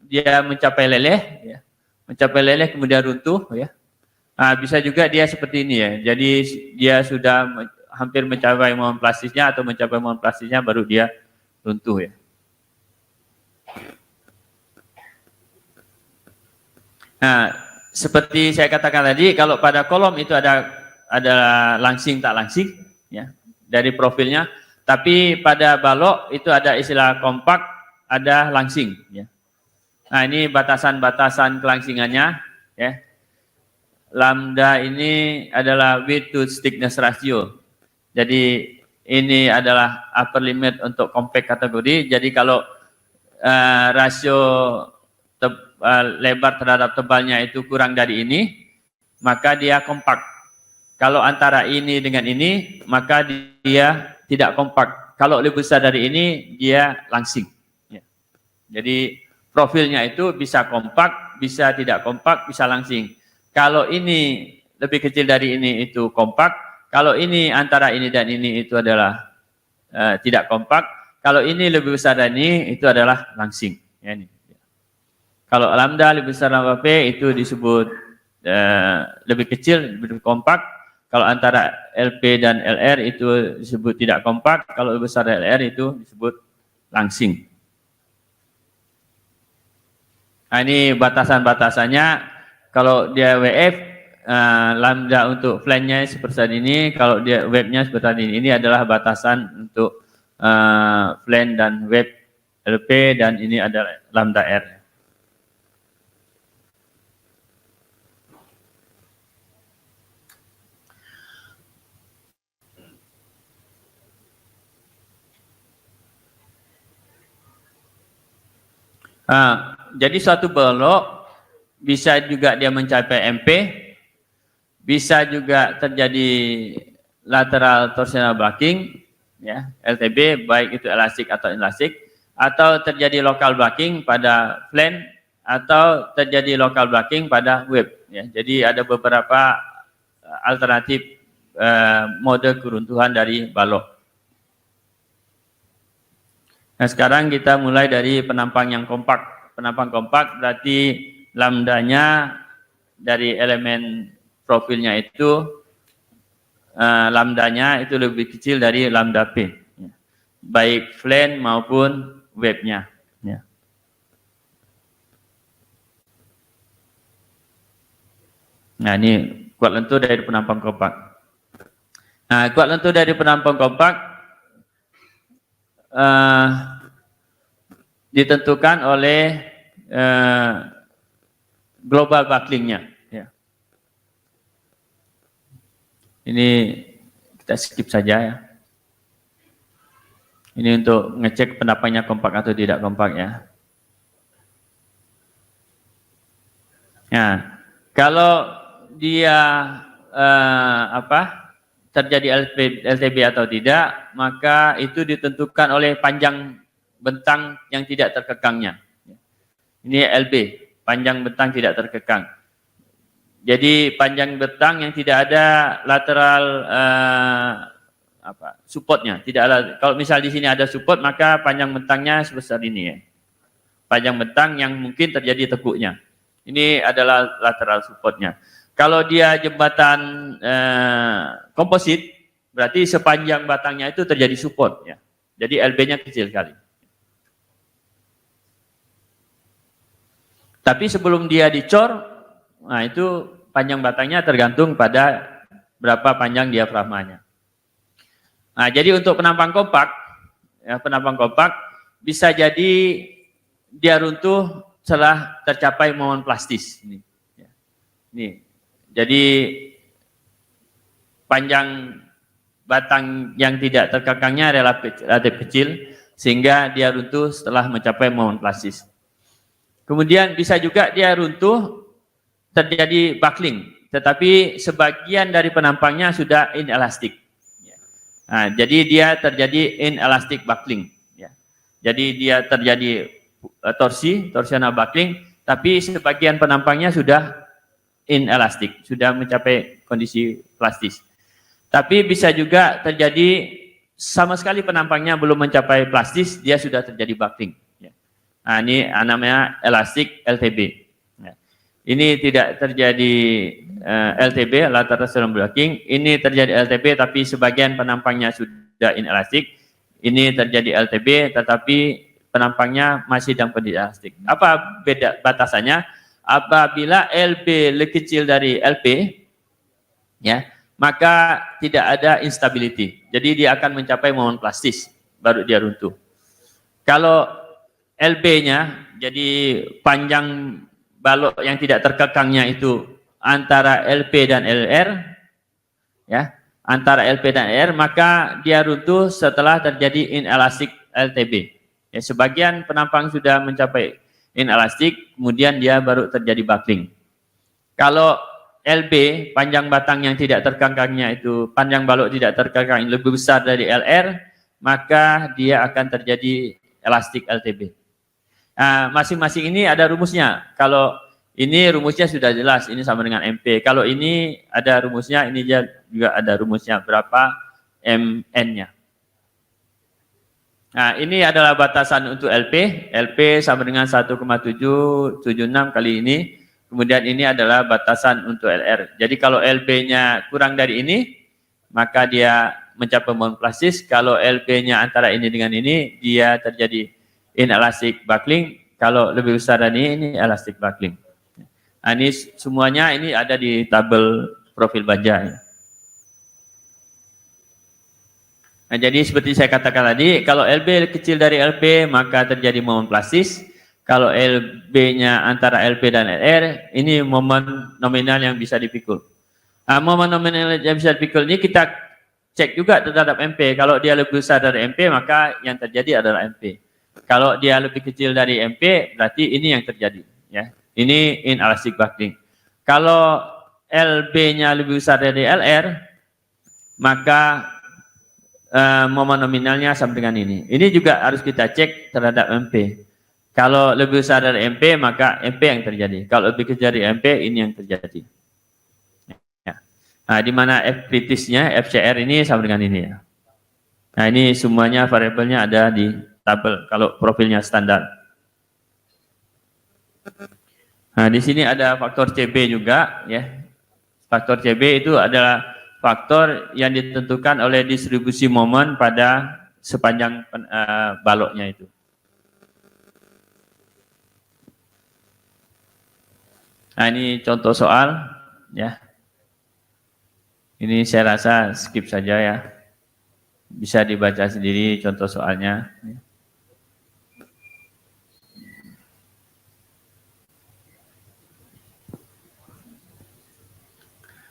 Speaker 2: dia mencapai leleh, ya. Mencapai leleh kemudian runtuh, ya. Nah, bisa juga dia seperti ini, ya. Jadi dia sudah hampir mencapai mohon plastisnya atau mencapai mohon plastisnya baru dia runtuh, ya. Nah, seperti saya katakan tadi, kalau pada kolom itu ada langsing tak langsing, ya, dari profilnya. Tapi pada balok itu ada istilah kompak, ada langsing, ya. Nah, ini batasan-batasan kelangsingannya, ya. Lambda ini adalah width to thickness ratio. Jadi ini adalah upper limit untuk compact kategori. Jadi kalau rasio lebar terhadap tebalnya itu kurang dari ini, maka dia kompak. Kalau antara ini dengan ini, maka dia tidak kompak. Kalau lebih besar dari ini, dia langsing. Ya. Jadi profilnya itu bisa kompak, bisa tidak kompak, bisa langsing. Kalau ini lebih kecil dari ini itu kompak, kalau ini antara ini dan ini itu adalah tidak kompak, kalau ini lebih besar dari ini itu adalah langsing. Ya, ini. Kalau lambda lebih besar lambda P itu disebut lebih kecil, lebih kompak. Kalau antara LP dan LR itu disebut tidak kompak, kalau lebih besar dari LR itu disebut langsing. Nah, ini batasan-batasannya. Kalau dia WF, lambda untuk flange-nya seperti ini, kalau dia web-nya seperti ini adalah batasan untuk flange dan web LP, dan ini adalah lambda R. Jadi suatu balok bisa juga dia mencapai MP, bisa juga terjadi lateral torsional bucking, ya, LTB, baik itu elastik atau inelastik, atau terjadi local bucking pada flange, atau terjadi local bucking pada web. Ya. Jadi ada beberapa alternatif mode keruntuhan dari balok. Nah, sekarang kita mulai dari penampang yang kompak. Penampang kompak berarti lambdanya dari elemen profilnya itu lambdanya itu lebih kecil dari lambda P, ya. Baik flange maupun webnya, ya. Nah, ini kuat lentur dari penampang kompak. Nah, kuat lentur dari penampang kompak ditentukan oleh global bucklingnya, ya. Ini kita skip saja, ya. Ini untuk ngecek pendampangnya kompak atau tidak kompak, ya. Nah, kalau dia terjadi LTB atau tidak, maka itu ditentukan oleh panjang bentang yang tidak terkekangnya. Ini LB, panjang bentang tidak terkekang. Jadi panjang bentang yang tidak ada lateral supportnya, tidak ada. Kalau misal di sini ada support, maka panjang bentangnya sebesar ini, ya. Panjang bentang yang mungkin terjadi tekuknya. Ini adalah lateral supportnya. Kalau dia jembatan komposit, berarti sepanjang batangnya itu terjadi support, ya. Jadi LB-nya kecil sekali. Tapi sebelum dia dicor, nah itu panjang batangnya tergantung pada berapa panjang diafragmanya. Nah, jadi untuk penampang kompak, ya, penampang kompak bisa jadi dia runtuh setelah tercapai momen plastis. Ini, ya. Ini. Jadi panjang batang yang tidak terkekangnya relatif kecil, sehingga dia runtuh setelah mencapai momen plastis. Kemudian bisa juga dia runtuh terjadi buckling. tetapi sebagian dari penampangnya sudah inelastik. Nah, jadi dia terjadi inelastic buckling. Ya. Jadi dia terjadi torsional buckling, tapi sebagian penampangnya sudah inelastik, sudah mencapai kondisi plastis. Tapi bisa juga terjadi sama sekali penampangnya belum mencapai plastis, dia sudah terjadi buckling. Ya. Nah, ini namanya elastic LTB. Ya. Ini tidak terjadi LTB, lateral torsional buckling. Ini terjadi LTB, tapi sebagian penampangnya sudah inelastik. Ini terjadi LTB, tetapi penampangnya masih dalam kondisi elastik. Apa beda batasannya? Apabila LB lebih kecil dari LP, ya, maka tidak ada instability. Jadi dia akan mencapai momen plastis, baru dia runtuh. Kalau LB-nya, jadi panjang balok yang tidak terkekangnya itu antara LP dan LR, ya, antara LP dan LR, maka dia runtuh setelah terjadi inelastic LTB. Ya, sebagian penampang sudah mencapai inelastik, kemudian dia baru terjadi buckling. Kalau LB, panjang batang yang tidak terkekangnya itu, panjang balok tidak terkekang lebih besar dari LR, maka dia akan terjadi elastik LTB. Nah, masing-masing ini ada rumusnya. Kalau ini rumusnya sudah jelas, ini sama dengan MP. Kalau ini ada rumusnya, ini juga ada rumusnya, berapa MN-nya. Nah, ini adalah batasan untuk LP. LP sama dengan 1,776 kali ini. Kemudian ini adalah batasan untuk LR. Jadi kalau LB-nya kurang dari ini, maka dia mencapai momen plastis. Kalau LB-nya antara ini dengan ini, dia terjadi inelastic buckling. Kalau lebih besar dari ini elastic buckling. Nah, ini semuanya ini ada di tabel profil baja. Nah, jadi seperti saya katakan tadi, kalau LB kecil dari LP maka terjadi momen plastis. Kalau LB-nya antara LP dan LR, ini momen nominal yang bisa dipikul. Nah, momen nominal yang bisa dipikul ini kita cek juga terhadap MP. Kalau dia lebih besar dari MP, maka yang terjadi adalah MP. Kalau dia lebih kecil dari MP, berarti ini yang terjadi. Ya. Ini inelastic buckling. Kalau LB-nya lebih besar dari LR, maka momen nominalnya sama dengan ini. Ini juga harus kita cek terhadap MP. Kalau lebih besar dari MP, maka MP yang terjadi. Kalau lebih kecil dari MP, ini yang terjadi. Ya. Nah, di mana F kritisnya, FCR ini sama dengan ini ya. Nah, ini semuanya variabelnya ada di tabel kalau profilnya standar. Nah, di sini ada faktor CB juga ya. Faktor CB itu adalah faktor yang ditentukan oleh distribusi momen pada sepanjang baloknya itu. Nah, ini contoh soal ya. Ini saya rasa skip saja ya. Bisa dibaca sendiri contoh soalnya.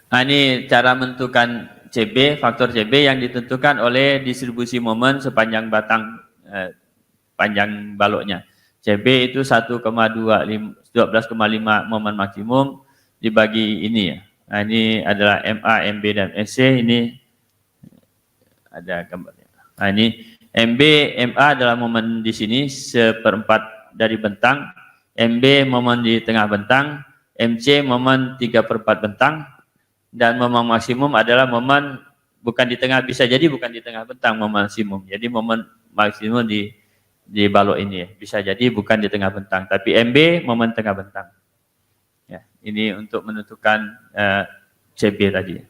Speaker 2: Nah, ini cara menentukan CB, faktor CB yang ditentukan oleh distribusi momen sepanjang batang panjang baloknya. CB itu 12,5 momen maksimum dibagi ini ya. Nah, ini adalah MA, MB, dan SC, ini ada gambarnya. Nah, ini MB, MA adalah momen di sini 1/4 dari bentang, MB momen di tengah bentang, MC momen 3/4 bentang, dan momen maksimum adalah momen bukan di tengah, bisa jadi bukan di tengah bentang momen maksimum. Jadi momen maksimum di balok ini ya. Bisa jadi bukan di tengah bentang, tapi MB momen tengah bentang. Ya, ini untuk menentukan CB tadi.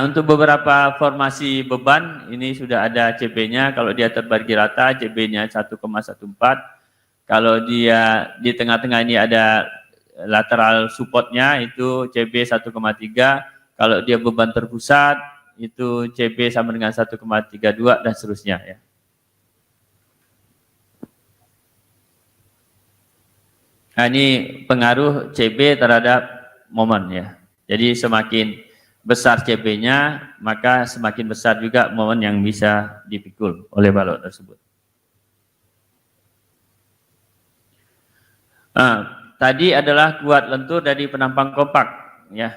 Speaker 2: Untuk beberapa formasi beban ini sudah ada CB-nya. Kalau dia terbagi rata, CB-nya 1,14. Kalau dia di tengah-tengah ini ada lateral support-nya, itu CB 1,3. Kalau dia beban terpusat, itu CB sama dengan 1,32 dan seterusnya ya. Nah, ini pengaruh CB terhadap momen ya. Jadi semakin besar CB-nya, maka semakin besar juga momen yang bisa dipikul oleh balok tersebut. Tadi adalah kuat lentur dari penampang kompak, ya.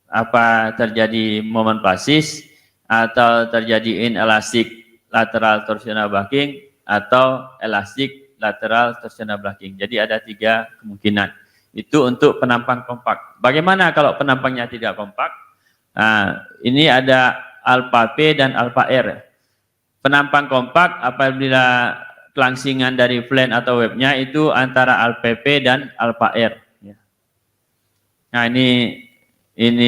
Speaker 2: Apa terjadi momen plastis atau terjadi inelastic lateral torsional backing atau elastic lateral torsional backing. Jadi ada 3 kemungkinan. Itu untuk penampang kompak. Bagaimana kalau penampangnya tidak kompak? Ini ada alfa P dan alfa R. Penampang kompak apabila kelangsingan dari flange atau webnya itu antara alfa P dan alfa R. Nah ini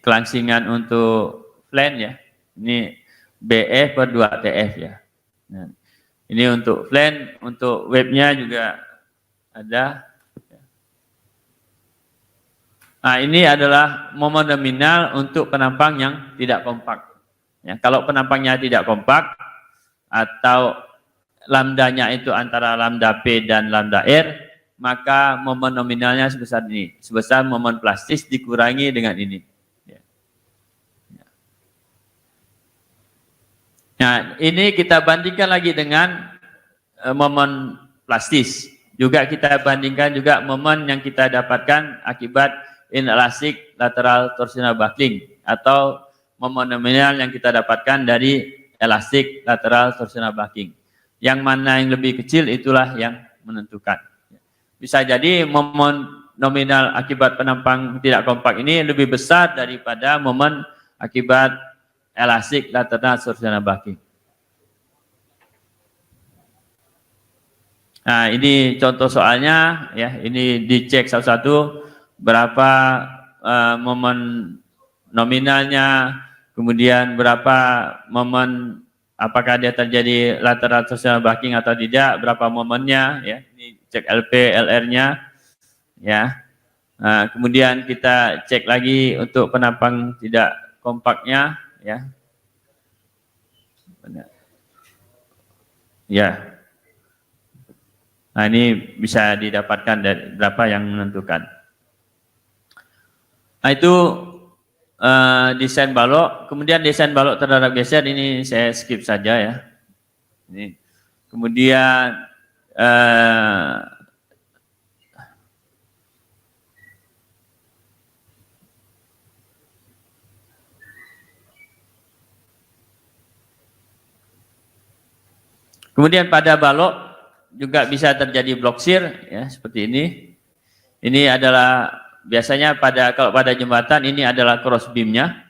Speaker 2: kelangsingan untuk flange ya. Ini BF per 2 TF ya. Nah, ini untuk flange, untuk webnya juga ada. Nah ini adalah momen nominal untuk penampang yang tidak kompak. Ya, kalau penampangnya tidak kompak atau lambdanya itu antara lambda P dan lambda R, maka momen nominalnya sebesar ini, sebesar momen plastis dikurangi dengan ini. Nah, ini kita bandingkan lagi dengan momen plastis. Juga kita bandingkan juga momen yang kita dapatkan akibat inelastic lateral torsional buckling atau momen nominal yang kita dapatkan dari elastic lateral torsional buckling. Yang mana yang lebih kecil itulah yang menentukan. Bisa jadi momen nominal akibat penampang tidak kompak ini lebih besar daripada momen akibat elastic lateral torsional buckling. Nah, ini contoh soalnya ya, ini dicek satu-satu berapa momen nominalnya, kemudian berapa momen apakah dia terjadi lateral torsional buckling atau tidak, berapa momennya ya. Ini cek LP LR-nya ya. Nah, kemudian kita cek lagi untuk penampang tidak kompaknya ya. Ya. Nah, ini bisa didapatkan dari berapa yang menentukan. Nah, itu desain balok. Kemudian desain balok terhadap geser ini saya skip saja ya. Ini. Kemudian kemudian pada balok juga bisa terjadi block shear ya, seperti ini. Ini adalah biasanya kalau pada jembatan ini adalah cross beamnya.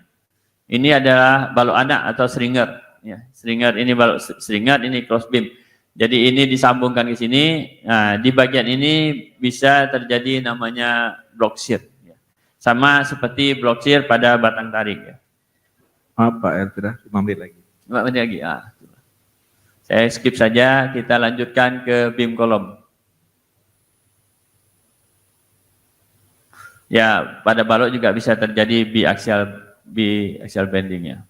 Speaker 2: Ini adalah balok anak atau stringer ya. Stringer ini balok stringer, ini cross beam. Jadi ini disambungkan ke sini. Nah, di bagian ini bisa terjadi namanya block shear ya. Sama seperti block shear pada batang tarik ya.
Speaker 1: Apa Elvira? 5 menit lagi.
Speaker 2: 5 menit lagi. Saya skip saja, kita lanjutkan ke beam kolom. Ya, pada balok juga bisa terjadi biaxial bending ya.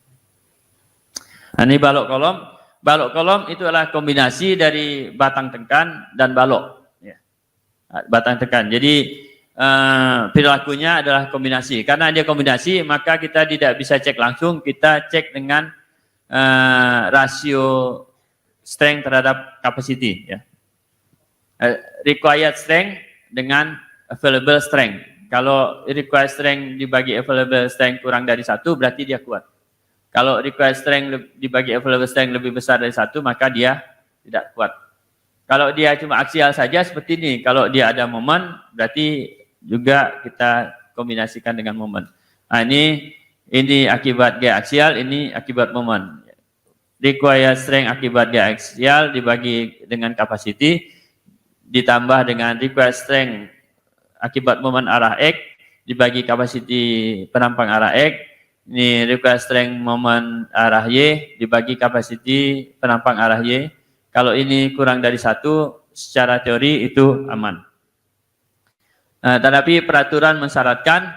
Speaker 2: Nah, ini balok kolom. Balok kolom itu adalah kombinasi dari batang tekan dan balok. Ya. Batang tekan. Jadi perilakunya adalah kombinasi. Karena dia kombinasi, maka kita tidak bisa cek langsung. Kita cek dengan rasio strength terhadap capacity ya. Required strength dengan available strength. Kalau required strength dibagi available strength kurang dari 1 berarti dia kuat. Kalau required strength dibagi available strength lebih besar dari 1 maka dia tidak kuat. Kalau dia cuma aksial saja seperti ini, kalau dia ada momen berarti juga kita kombinasikan dengan momen. Nah, ini akibat gaya aksial, ini akibat momen. Required strength akibat gaya aksial dibagi dengan capacity ditambah dengan required strength akibat momen arah X dibagi capacity penampang arah X. Ini required strength momen arah Y dibagi capacity penampang arah Y. Kalau ini kurang dari 1 secara teori itu aman. Nah, tetapi peraturan mensyaratkan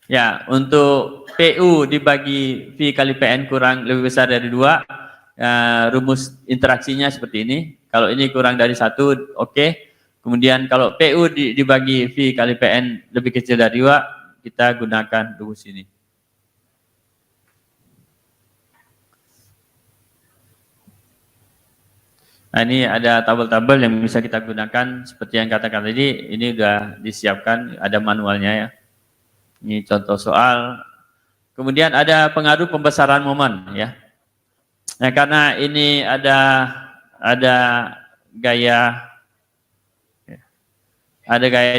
Speaker 2: ya, untuk PU dibagi V kali PN kurang lebih besar dari 2, rumus interaksinya seperti ini. Kalau ini kurang dari 1, oke. Kemudian kalau PU dibagi V kali PN lebih kecil dari 2, kita gunakan rumus ini. Nah, ini ada tabel-tabel yang bisa kita gunakan seperti yang katakan tadi, ini sudah disiapkan, ada manualnya ya. Ini contoh soal. Kemudian ada pengaruh pembesaran momen ya. Nah, karena ini ada gaya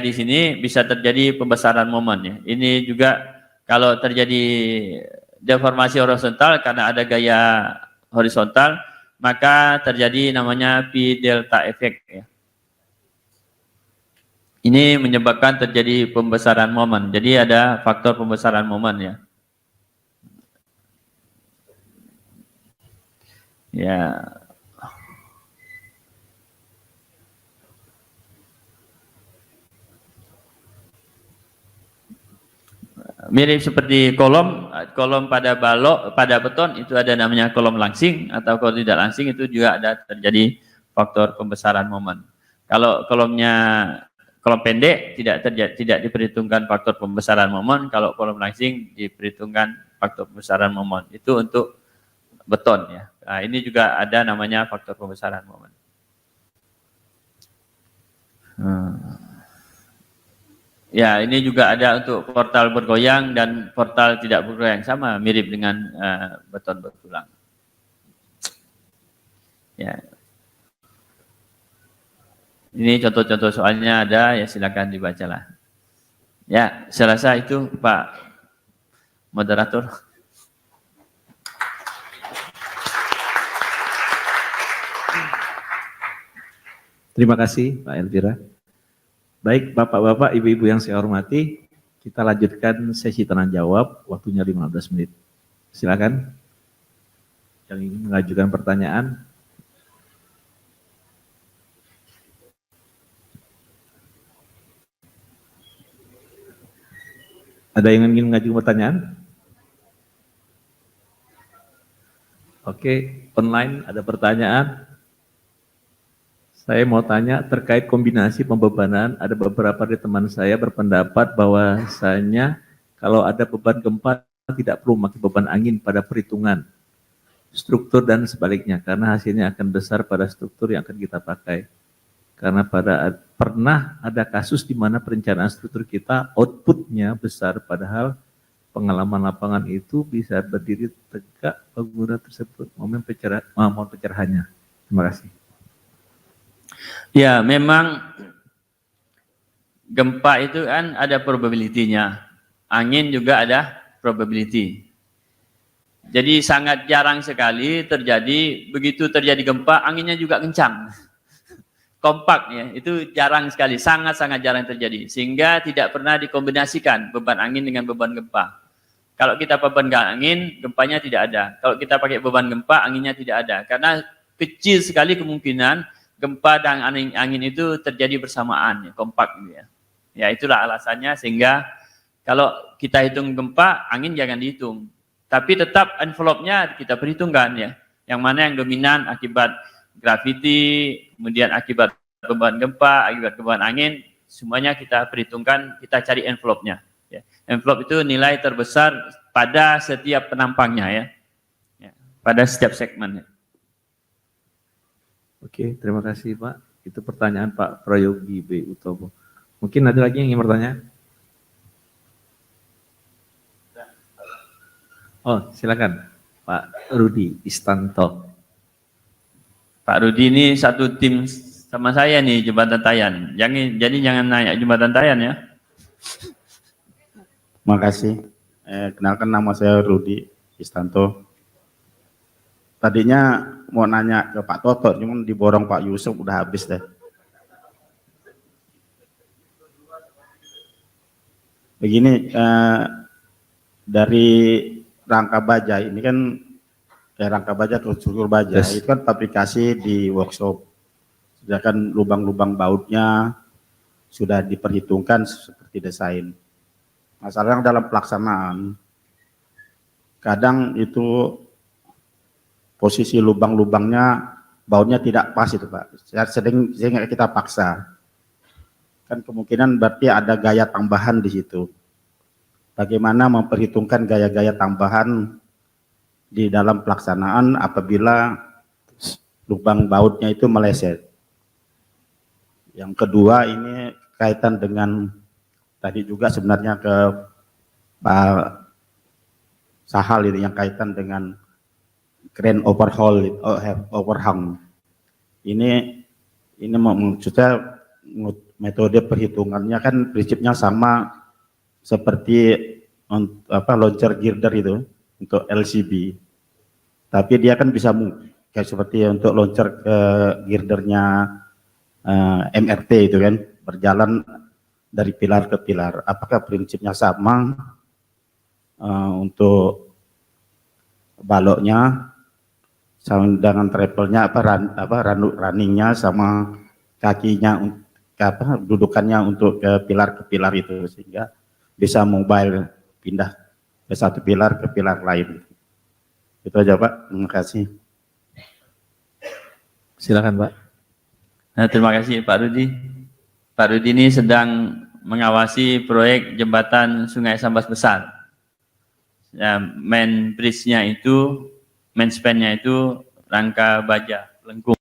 Speaker 2: di sini bisa terjadi pembesaran momen ya. Ini juga kalau terjadi deformasi horizontal karena ada gaya horizontal, maka terjadi namanya P delta effect ya. Ini menyebabkan terjadi pembesaran momen. Jadi ada faktor pembesaran momen ya. Ya. Mirip seperti kolom pada balok, pada beton itu ada namanya kolom langsing, atau kalau tidak langsing itu juga ada terjadi faktor pembesaran momen. Kalau kolom pendek tidak diperhitungkan faktor pembesaran momen, kalau kolom langsing diperhitungkan faktor pembesaran momen. Itu untuk beton ya. Nah, ini juga ada namanya faktor pembesaran momen. Ya, ini juga ada untuk portal bergoyang dan portal tidak bergoyang, sama mirip dengan beton bertulang. Ya. Ini contoh-contoh soalnya ada, ya silakan dibacalah. Ya, saya rasa itu Pak Moderator.
Speaker 1: Terima kasih Pak Elvira. Baik, Bapak-Bapak, Ibu-Ibu yang saya hormati, kita lanjutkan sesi tanya jawab, waktunya 15 menit. Silakan yang ingin mengajukan pertanyaan. Ada yang ingin mengajukan pertanyaan? Oke, online ada pertanyaan. Saya mau tanya terkait kombinasi pembebanan. Ada beberapa dari teman saya berpendapat bahwasanya kalau ada beban gempa tidak perlu memakai beban angin pada perhitungan struktur dan sebaliknya, karena hasilnya akan besar pada struktur yang akan kita pakai. Karena pernah ada kasus di mana perencanaan struktur kita outputnya besar, padahal pengalaman lapangan itu bisa berdiri tegak bangunan tersebut momen pencerahannya. Terima kasih.
Speaker 2: Ya, memang gempa itu kan ada probability-nya. Angin juga ada probability. Jadi sangat jarang sekali terjadi, begitu terjadi gempa, anginnya juga kencang. Kompak ya, itu jarang sekali, sangat-sangat jarang terjadi. Sehingga tidak pernah dikombinasikan beban angin dengan beban gempa. Kalau kita beban angin, gempanya tidak ada. Kalau kita pakai beban gempa, anginnya tidak ada. Karena kecil sekali kemungkinan gempa dan angin itu terjadi bersamaan, ya, kompak gitu ya. Ya itulah alasannya, sehingga kalau kita hitung gempa, angin jangan dihitung. Tapi tetap envelope-nya kita perhitungkan ya. Yang mana yang dominan akibat gravity, kemudian akibat beban gempa, akibat beban angin, semuanya kita perhitungkan, kita cari envelope-nya. Ya. Envelope itu nilai terbesar pada setiap penampangnya ya. Ya, pada setiap segmen. Ya.
Speaker 1: Oke, terima kasih Pak. Itu pertanyaan Pak Prayogi B. Utomo. Mungkin ada lagi yang ingin bertanya? Oh, silakan Pak Rudi Istanto.
Speaker 2: Pak Rudi ini satu tim sama saya nih, Jembatan Tayan. Jadi jangan nanya Jembatan Tayan ya.
Speaker 3: Makasih. Kenalkan nama saya Rudi Istanto. Tadinya mau nanya ke Pak Toto, cuman diborong Pak Yusuf udah habis deh. Begini, dari rangka baja ini kan rangka baja atau struktur baja itu kan fabrikasi di workshop. Sedangkan lubang-lubang bautnya sudah diperhitungkan seperti desain. Masalahnya dalam pelaksanaan, kadang itu posisi lubang-lubangnya bautnya tidak pas itu Pak. Sehingga kita paksa. Kan kemungkinan berarti ada gaya tambahan di situ. Bagaimana memperhitungkan gaya-gaya tambahan di dalam pelaksanaan apabila lubang bautnya itu meleset. Yang kedua ini kaitan dengan tadi juga sebenarnya ke Pak Sahal ini yang kaitan dengan crane overhang. Ini maksudnya metode perhitungannya kan prinsipnya sama seperti launcher girder itu untuk LCB, tapi dia kan bisa kayak seperti untuk launcher ke girdernya MRT itu kan berjalan dari pilar ke pilar. Apakah prinsipnya sama untuk baloknya sama dengan travelnya runningnya sama kakinya dudukannya untuk ke pilar itu, sehingga bisa mobile pindah ke satu pilar ke pilar lain. Itu aja Pak, terima kasih.
Speaker 1: Silakan Pak.
Speaker 2: Nah, terima kasih Pak Rudi. Pak Rudi ini sedang mengawasi proyek jembatan Sungai Sambas Besar. Ya, main bridge-nya itu, main span-nya itu rangka baja, lengkung.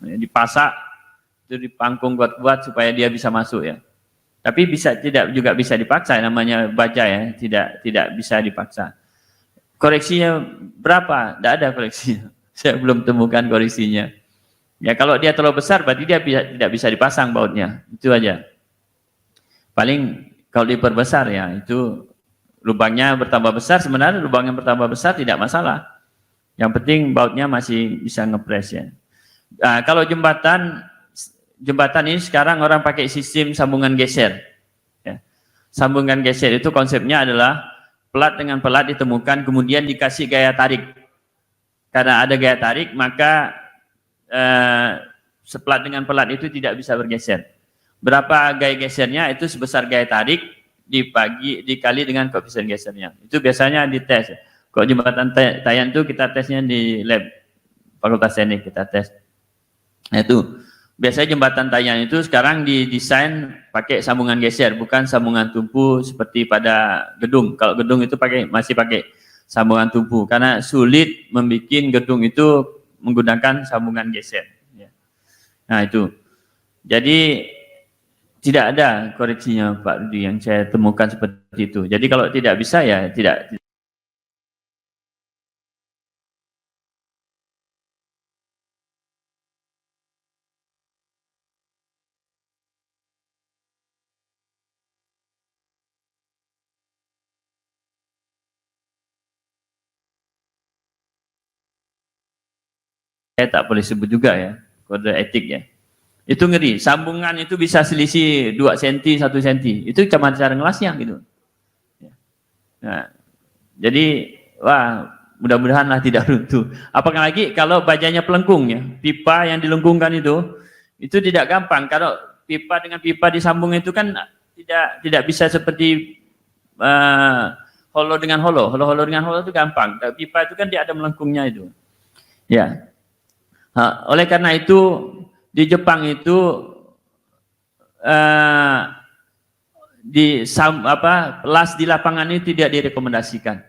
Speaker 2: Dipasak, itu dipangkung kuat-kuat supaya dia bisa masuk ya. Tapi tidak bisa dipaksa, namanya baja ya, tidak bisa dipaksa. Koreksinya berapa? Tidak ada koreksinya. Saya belum temukan koreksinya. Ya kalau dia terlalu besar berarti dia tidak bisa dipasang bautnya. Itu aja. Paling kalau diperbesar ya itu lubangnya bertambah besar, sebenarnya lubang yang bertambah besar tidak masalah. Yang penting bautnya masih bisa ngepres ya. Nah, kalau jembatan ini sekarang orang pakai sistem sambungan geser. Ya. Sambungan geser itu konsepnya adalah pelat dengan pelat ditemukan, kemudian dikasih gaya tarik. Karena ada gaya tarik, maka sepelat dengan pelat itu tidak bisa bergeser. Berapa gaya gesernya itu sebesar gaya tarik dikali dengan koefisien gesernya. Itu biasanya dites. Kalau jembatan Tayan itu kita tesnya di lab Fakultas Teknik kita tes. Nah, itu biasanya jembatan Tayan itu sekarang didesain pakai sambungan geser, bukan sambungan tumpu seperti pada gedung. Kalau gedung itu masih pakai sambungan tumpu karena sulit membuat gedung itu menggunakan sambungan geser. Nah itu, jadi tidak ada koreksinya Pak Rudi yang saya temukan seperti itu. Jadi kalau tidak bisa ya tidak. Saya tak boleh sebut juga ya, kode etik ya. Itu ngeri, sambungan itu bisa selisih 2 cm, 1 cm. Itu cuma cara ngelasnya gitu. Nah, jadi, wah, mudah-mudahan lah tidak runtuh. Apalagi kalau bajanya pelengkung ya, pipa yang dilengkungkan itu tidak gampang. Kalau pipa dengan pipa disambung itu kan tidak bisa seperti holo dengan holo. Holo dengan holo itu gampang. Tapi pipa itu kan dia ada melengkungnya itu. Ya. Oleh karena itu di Jepang itu las di lapangan ini tidak direkomendasikan.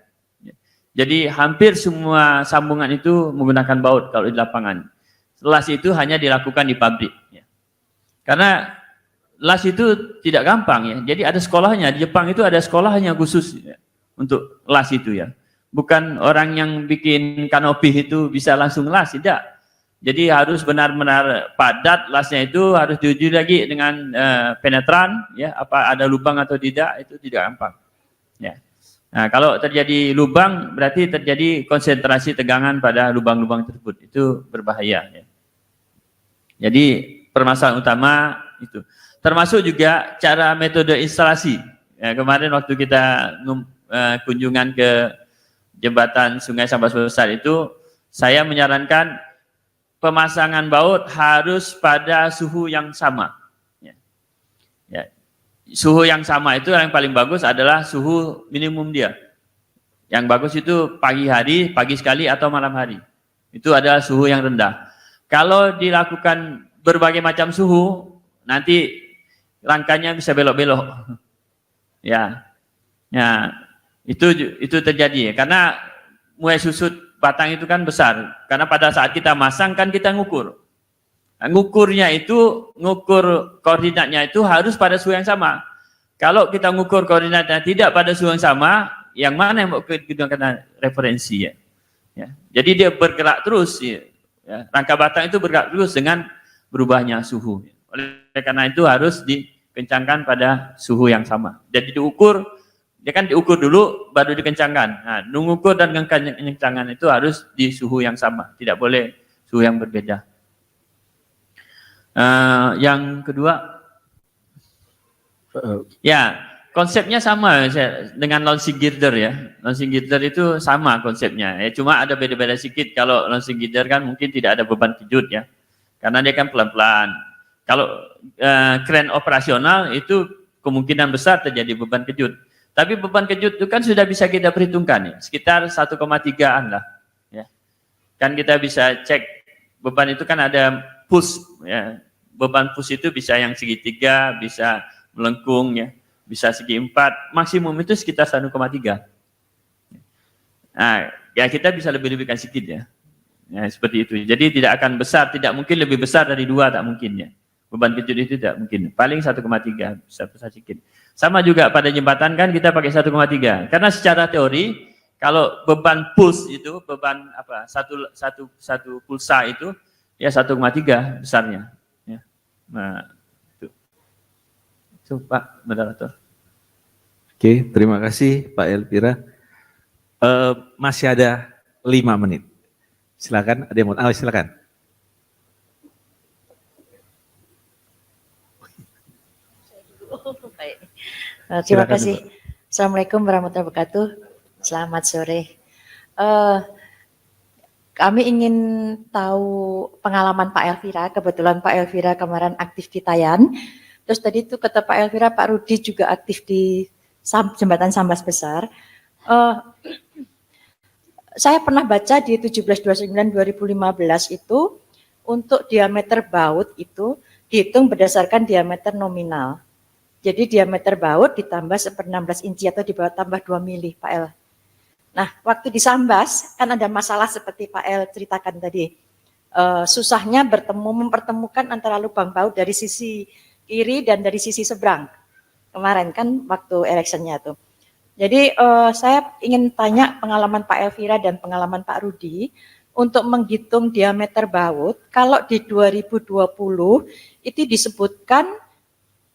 Speaker 2: Jadi hampir semua sambungan itu menggunakan baut kalau di lapangan. Las itu hanya dilakukan di pabrik. Karena las itu tidak gampang ya. Jadi ada sekolahnya, di Jepang itu ada sekolahnya khusus ya, untuk las itu ya. Bukan orang yang bikin kanopi itu bisa langsung las, tidak. Jadi harus benar-benar padat lasnya, itu harus diuji lagi dengan penetran ya, apa ada lubang atau tidak, itu tidak gampang. Ya. Nah, kalau terjadi lubang berarti terjadi konsentrasi tegangan pada lubang-lubang tersebut, itu berbahaya ya. Jadi permasalahan utama itu. Termasuk juga cara metode instalasi. Ya, kemarin waktu kita kunjungan ke jembatan Sungai Sambas Besar itu, saya menyarankan pemasangan baut harus pada suhu yang sama. Ya. Ya. Suhu yang sama itu yang paling bagus adalah suhu minimum dia. Yang bagus itu pagi hari, pagi sekali atau malam hari. Itu adalah suhu yang rendah. Kalau dilakukan berbagai macam suhu, nanti rangkanya bisa belok-belok. Ya. Ya, itu terjadi karena mulai susut batang itu kan besar. Karena pada saat kita masang kan kita ngukur. Nah, ngukur koordinatnya itu harus pada suhu yang sama. Kalau kita ngukur koordinatnya tidak pada suhu yang sama, yang mana yang mau digunakan referensi ya. Ya. Jadi dia bergerak terus ya. Ya. Rangka batang itu bergerak terus dengan berubahnya suhu. Oleh karena itu harus dikencangkan pada suhu yang sama. Jadi dia kan diukur dulu baru dikencangkan. Nah, mengukur dan kencangan itu harus di suhu yang sama, tidak boleh suhu yang berbeda. Yang kedua, ya konsepnya sama dengan launching girder ya. Launching girder itu sama konsepnya. Ya, cuma ada beda-beda sedikit. Kalau launching girder kan mungkin tidak ada beban kejut ya, karena dia kan pelan-pelan. Kalau kren operasional itu kemungkinan besar terjadi beban kejut. Tapi beban kejut itu kan sudah bisa kita perhitungkan ya, sekitar 1,3-an lah. Ya. Kan kita bisa cek beban itu kan ada push ya. Beban push itu bisa yang segitiga, bisa melengkung ya, bisa segi 4, maksimum itu sekitar 1,3. Nah, ya kita bisa lebih-lebihkan sedikit ya. Ya, seperti itu. Jadi tidak akan besar, tidak mungkin lebih besar dari 2, tak mungkin ya. Beban kejut itu tidak mungkin. Paling 1,3, bisa besar sedikit. Sama juga pada jembatan kan kita pakai 1,3. Karena secara teori kalau beban push itu, beban apa? Satu pulsa itu ya 1,3 besarnya. Ya. Nah, itu Pak Moderator.
Speaker 1: Oke, terima kasih Pak Elvira. Masih ada 5 menit. Silakan, ada yang mau? Silakan.
Speaker 4: Terima kasih. Assalamualaikum warahmatullahi wabarakatuh. Selamat sore. Kami ingin tahu pengalaman Pak Elvira. Kebetulan Pak Elvira kemarin aktif di Tayan. Terus tadi itu kata Pak Elvira, Pak Rudi juga aktif di jembatan Sambas Besar. Saya pernah baca di 1729/2015 itu untuk diameter baut itu dihitung berdasarkan diameter nominal. Jadi diameter baut ditambah 1/16 inci atau di bawah tambah 2 mili, Pak El. Nah, waktu di Sambas kan ada masalah seperti Pak El ceritakan tadi. Susahnya mempertemukan antara lubang baut dari sisi kiri dan dari sisi seberang. Kemarin kan waktu electionnya tuh. Jadi saya ingin tanya pengalaman Pak Elvira dan pengalaman Pak Rudi untuk menghitung diameter baut. Kalau di 2020 itu disebutkan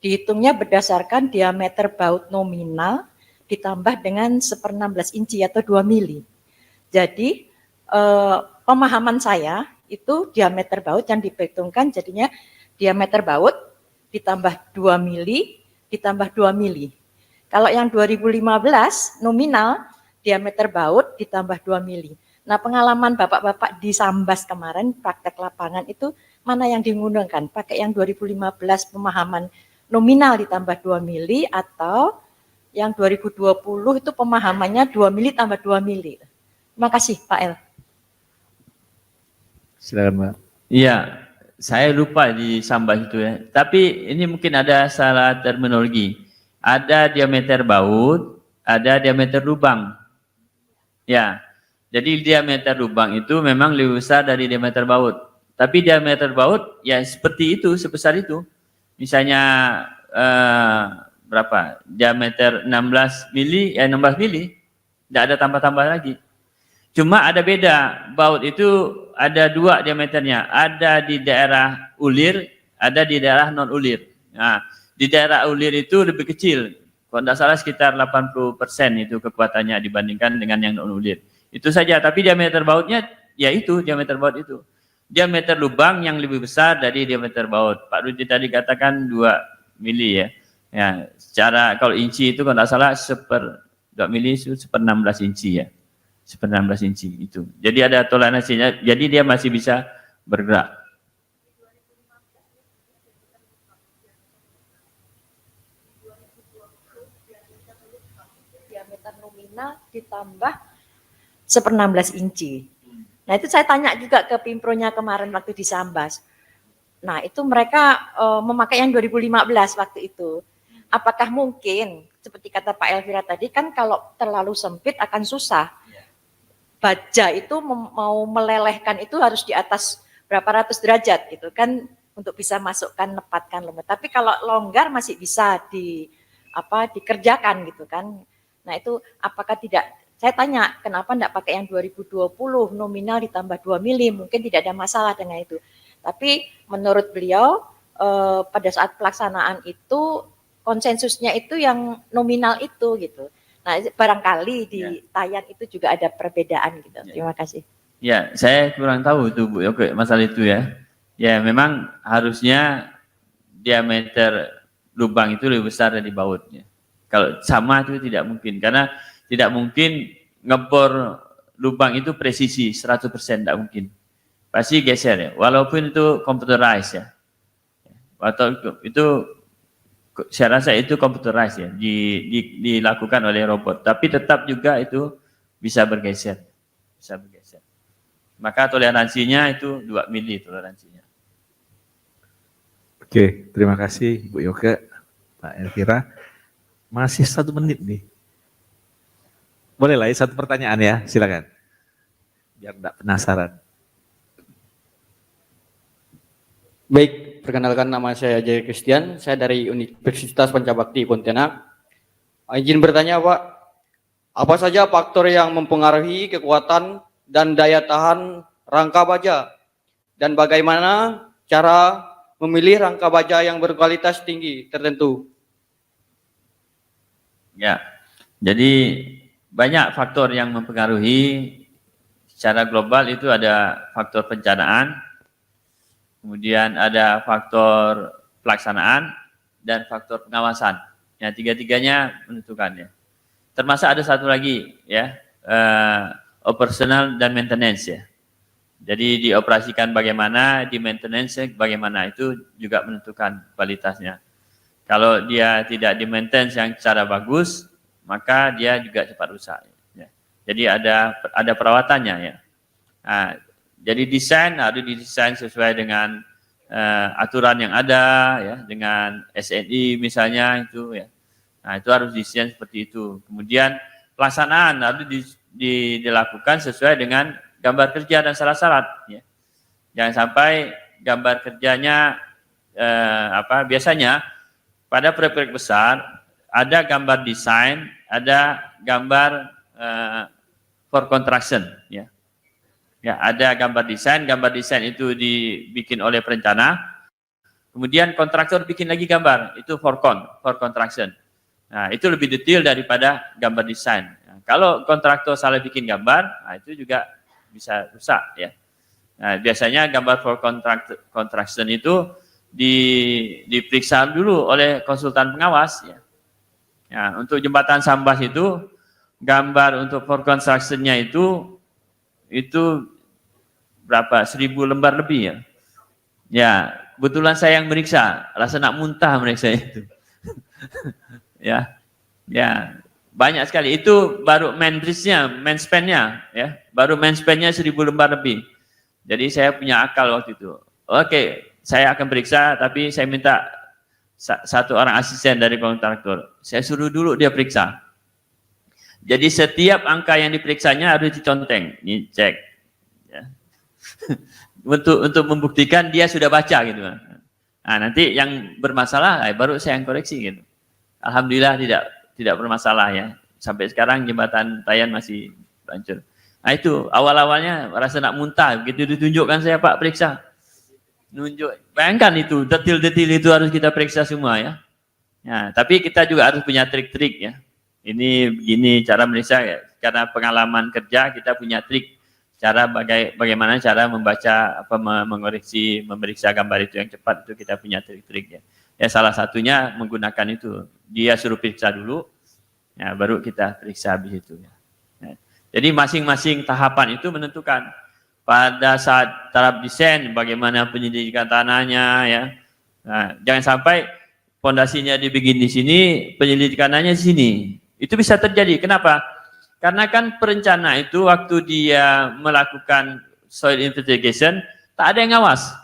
Speaker 4: dihitungnya berdasarkan diameter baut nominal ditambah dengan 1/16 inci atau 2 mili. Jadi pemahaman saya itu diameter baut yang diperhitungkan jadinya diameter baut ditambah 2 mili ditambah 2 mili. Kalau yang 2015 nominal diameter baut ditambah 2 mili. Nah, pengalaman Bapak-bapak di Sambas kemarin praktek lapangan itu mana yang digunakan? Pakai yang 2015 pemahaman nominal ditambah 2 mili atau yang 2020 itu pemahamannya 2 mili tambah 2 mili. Terima kasih Pak El.
Speaker 1: Silakan Pak.
Speaker 2: Iya, saya lupa di Sambas itu ya. Tapi ini mungkin ada salah terminologi. Ada diameter baut, ada diameter lubang. Ya, jadi diameter lubang itu memang lebih besar dari diameter baut. Tapi diameter baut ya seperti itu, sebesar itu. misalnya berapa? Diameter 16 mili, 16 mili, tidak ada tambah-tambah lagi. Cuma ada beda, baut itu ada dua diameternya, ada di daerah ulir, ada di daerah non ulir. Nah, di daerah ulir itu lebih kecil, kalau tidak salah sekitar 80% itu kekuatannya dibandingkan dengan yang non ulir. Itu saja, tapi diameter bautnya ya itu diameter baut itu. Diameter lubang yang lebih besar dari diameter baut. Pak Rudi tadi katakan 2 mili ya. Ya, secara kalau inci itu kalau tidak salah 2 mili itu 1/16 inci ya. 1/16 inci itu. Jadi ada toleransinya, jadi dia masih bisa bergerak.
Speaker 4: Diameter nominal ditambah 1/16 inci. Nah itu saya tanya juga ke Pimpronya kemarin waktu di Sambas. Nah itu mereka memakai yang 2015 waktu itu. Apakah mungkin, seperti kata Pak Elvira tadi, kan kalau terlalu sempit akan susah. Baja itu mau melelehkan itu harus di atas berapa ratus derajat gitu kan untuk bisa masukkan nepatkan lembar. Tapi kalau longgar masih bisa dikerjakan gitu kan. Nah itu apakah tidak, saya tanya kenapa tidak pakai yang 2020 nominal ditambah 2 mili, mungkin tidak ada masalah dengan itu. Tapi menurut beliau pada saat pelaksanaan itu konsensusnya itu yang nominal itu gitu. Nah, barangkali di Tayan itu juga ada perbedaan gitu. Terima kasih.
Speaker 2: Ya, saya kurang tahu itu Bu, oke, masalah itu ya. Ya, memang harusnya diameter lubang itu lebih besar dari bautnya. Kalau sama itu tidak mungkin, karena tidak mungkin ngebor lubang itu presisi 100%, tidak mungkin. Pasti geser ya, walaupun itu computerized ya. Atau itu saya rasa itu computerized ya, dilakukan oleh robot, tapi tetap juga itu bisa bergeser, Maka toleransinya itu 2 mili toleransinya.
Speaker 1: Oke, terima kasih Bu Yoga, Pak Elvira. Masih 1 menit nih. Boleh lah ya 1 pertanyaan ya, silakan. Biar enggak penasaran.
Speaker 5: Baik, perkenalkan nama saya Jaya Christian, saya dari Universitas Pancabakti Pontianak. Izin bertanya Pak, apa saja faktor yang mempengaruhi kekuatan dan daya tahan rangka baja? Dan bagaimana cara memilih rangka baja yang berkualitas tinggi tertentu?
Speaker 2: Ya, jadi banyak faktor yang mempengaruhi secara global. Itu ada faktor pencanaan, kemudian ada faktor pelaksanaan dan faktor pengawasan. Ya, tiga-tiganya menentukannya. Termasuk ada satu lagi ya, operational dan maintenance ya. Jadi dioperasikan bagaimana, di maintenance bagaimana, itu juga menentukan kualitasnya. Kalau dia tidak di maintenance yang secara bagus, maka dia juga cepat rusak. Ya. Jadi ada perawatannya ya. Nah, jadi desain harus didesain sesuai dengan aturan yang ada ya, dengan SNI misalnya itu ya. Nah, itu harus desain seperti itu. Kemudian pelaksanaan harus dilakukan sesuai dengan gambar kerja dan syarat-syarat ya. Jangan sampai gambar kerjanya biasanya pada proyek besar ada gambar desain, ada gambar for construction ya. Ya, ada gambar desain itu dibikin oleh perencana, kemudian kontraktor bikin lagi gambar, itu for construction. Nah, itu lebih detail daripada gambar desain. Nah, kalau kontraktor salah bikin gambar, nah itu juga bisa rusak ya. Nah, biasanya gambar for construction itu diperiksa dulu oleh konsultan pengawas ya. Ya, untuk jembatan Sambas itu gambar untuk for construction-nya itu berapa? 1000 lembar lebih ya. Ya, kebetulan saya yang meriksa, rasa nak muntah meriksa itu. Ya, banyak sekali. Itu baru main span-nya ya, baru main span-nya 1000 lembar lebih. Jadi saya punya akal waktu itu. Oke, saya akan periksa, tapi saya minta satu orang asisten dari kontraktor. Saya suruh dulu dia periksa. Jadi setiap angka yang diperiksanya harus diconteng, dicek. Ya. untuk membuktikan dia sudah baca gitu. Nah, nanti yang bermasalah baru saya yang koreksi gitu. Alhamdulillah tidak bermasalah ya. Sampai sekarang jembatan Tayan masih hancur. Nah itu awal-awalnya rasa nak muntah, begitu ditunjukkan saya Pak periksa. Nunjuk, bayangkan itu detil-detil itu harus kita periksa semua ya. Ya, tapi kita juga harus punya trik-trik ya. Ini begini cara meriksa ya. Karena pengalaman kerja kita punya trik cara bagaimana cara membaca apa mengoreksi memeriksa gambar itu yang cepat itu kita punya trik-trik ya. Ya salah satunya menggunakan itu. Dia suruh periksa dulu ya baru kita periksa habis itu ya. Ya. Jadi masing-masing tahapan itu menentukan pada saat tahap desain bagaimana penyelidikan tanahnya ya. Nah, jangan sampai pondasinya dibikin di sini, penyelidikan tanahnya di sini. Itu bisa terjadi. Kenapa? Karena kan perencana itu waktu dia melakukan soil investigation tak ada yang ngawas.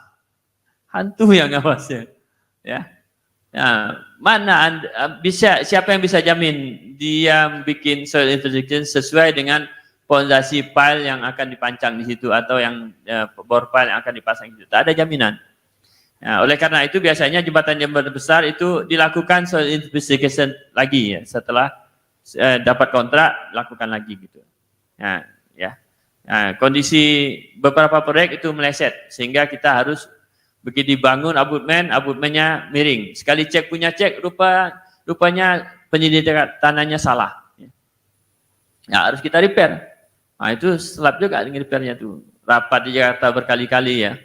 Speaker 2: Hantu yang ngawasnya. Ya. Nah, mana siapa yang bisa jamin dia bikin soil investigation sesuai dengan pondasi pile yang akan dipancang di situ atau yang bor pile yang akan dipasang di situ. Tak ada jaminan. Nah, oleh karena itu biasanya jembatan-jembatan besar itu dilakukan soil investigation lagi ya setelah dapat kontrak lakukan lagi gitu. Nah, ya. Nah, kondisi beberapa proyek itu meleset sehingga kita harus begitu dibangun abutmennya miring. Sekali cek punya cek rupanya penyelidikan tanahnya salah. Ya, harus kita repair. Nah, itu selap juga dengan repairnya tuh. Rapat di Jakarta berkali-kali ya.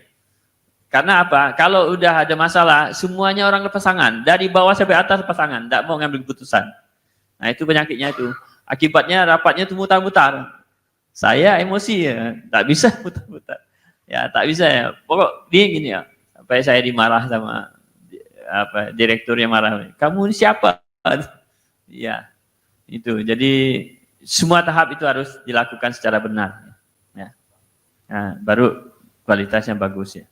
Speaker 2: Karena apa? Kalau udah ada masalah, semuanya orang lepasangan. Dari bawah sampai atas pasangan, tidak mau ngambil keputusan. Nah, itu penyakitnya itu. Akibatnya rapatnya itu mutar-mutar. Saya emosi ya, tak bisa mutar-mutar. Ya, tak bisa ya. Pokok dia gini ya. Sampai saya dimarah sama direkturnya marah. Kamu ini siapa? Ya, itu. Jadi semua tahap itu harus dilakukan secara benar. Ya. Nah, baru kualitasnya bagus ya.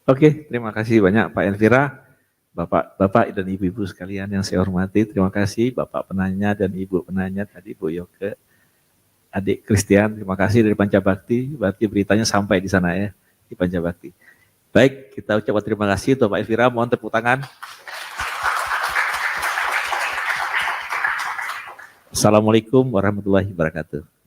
Speaker 1: Oke, terima kasih banyak Pak Elvira. Bapak dan Ibu-ibu sekalian yang saya hormati, terima kasih Bapak penanya dan Ibu penanya tadi, Bu Yoke, Adik Christian, terima kasih dari Pancabakti, berarti beritanya sampai di sana ya, di Pancabakti. Baik, kita ucapkan terima kasih untuk Pak Elvira, mohon tepuk tangan. Assalamualaikum warahmatullahi wabarakatuh.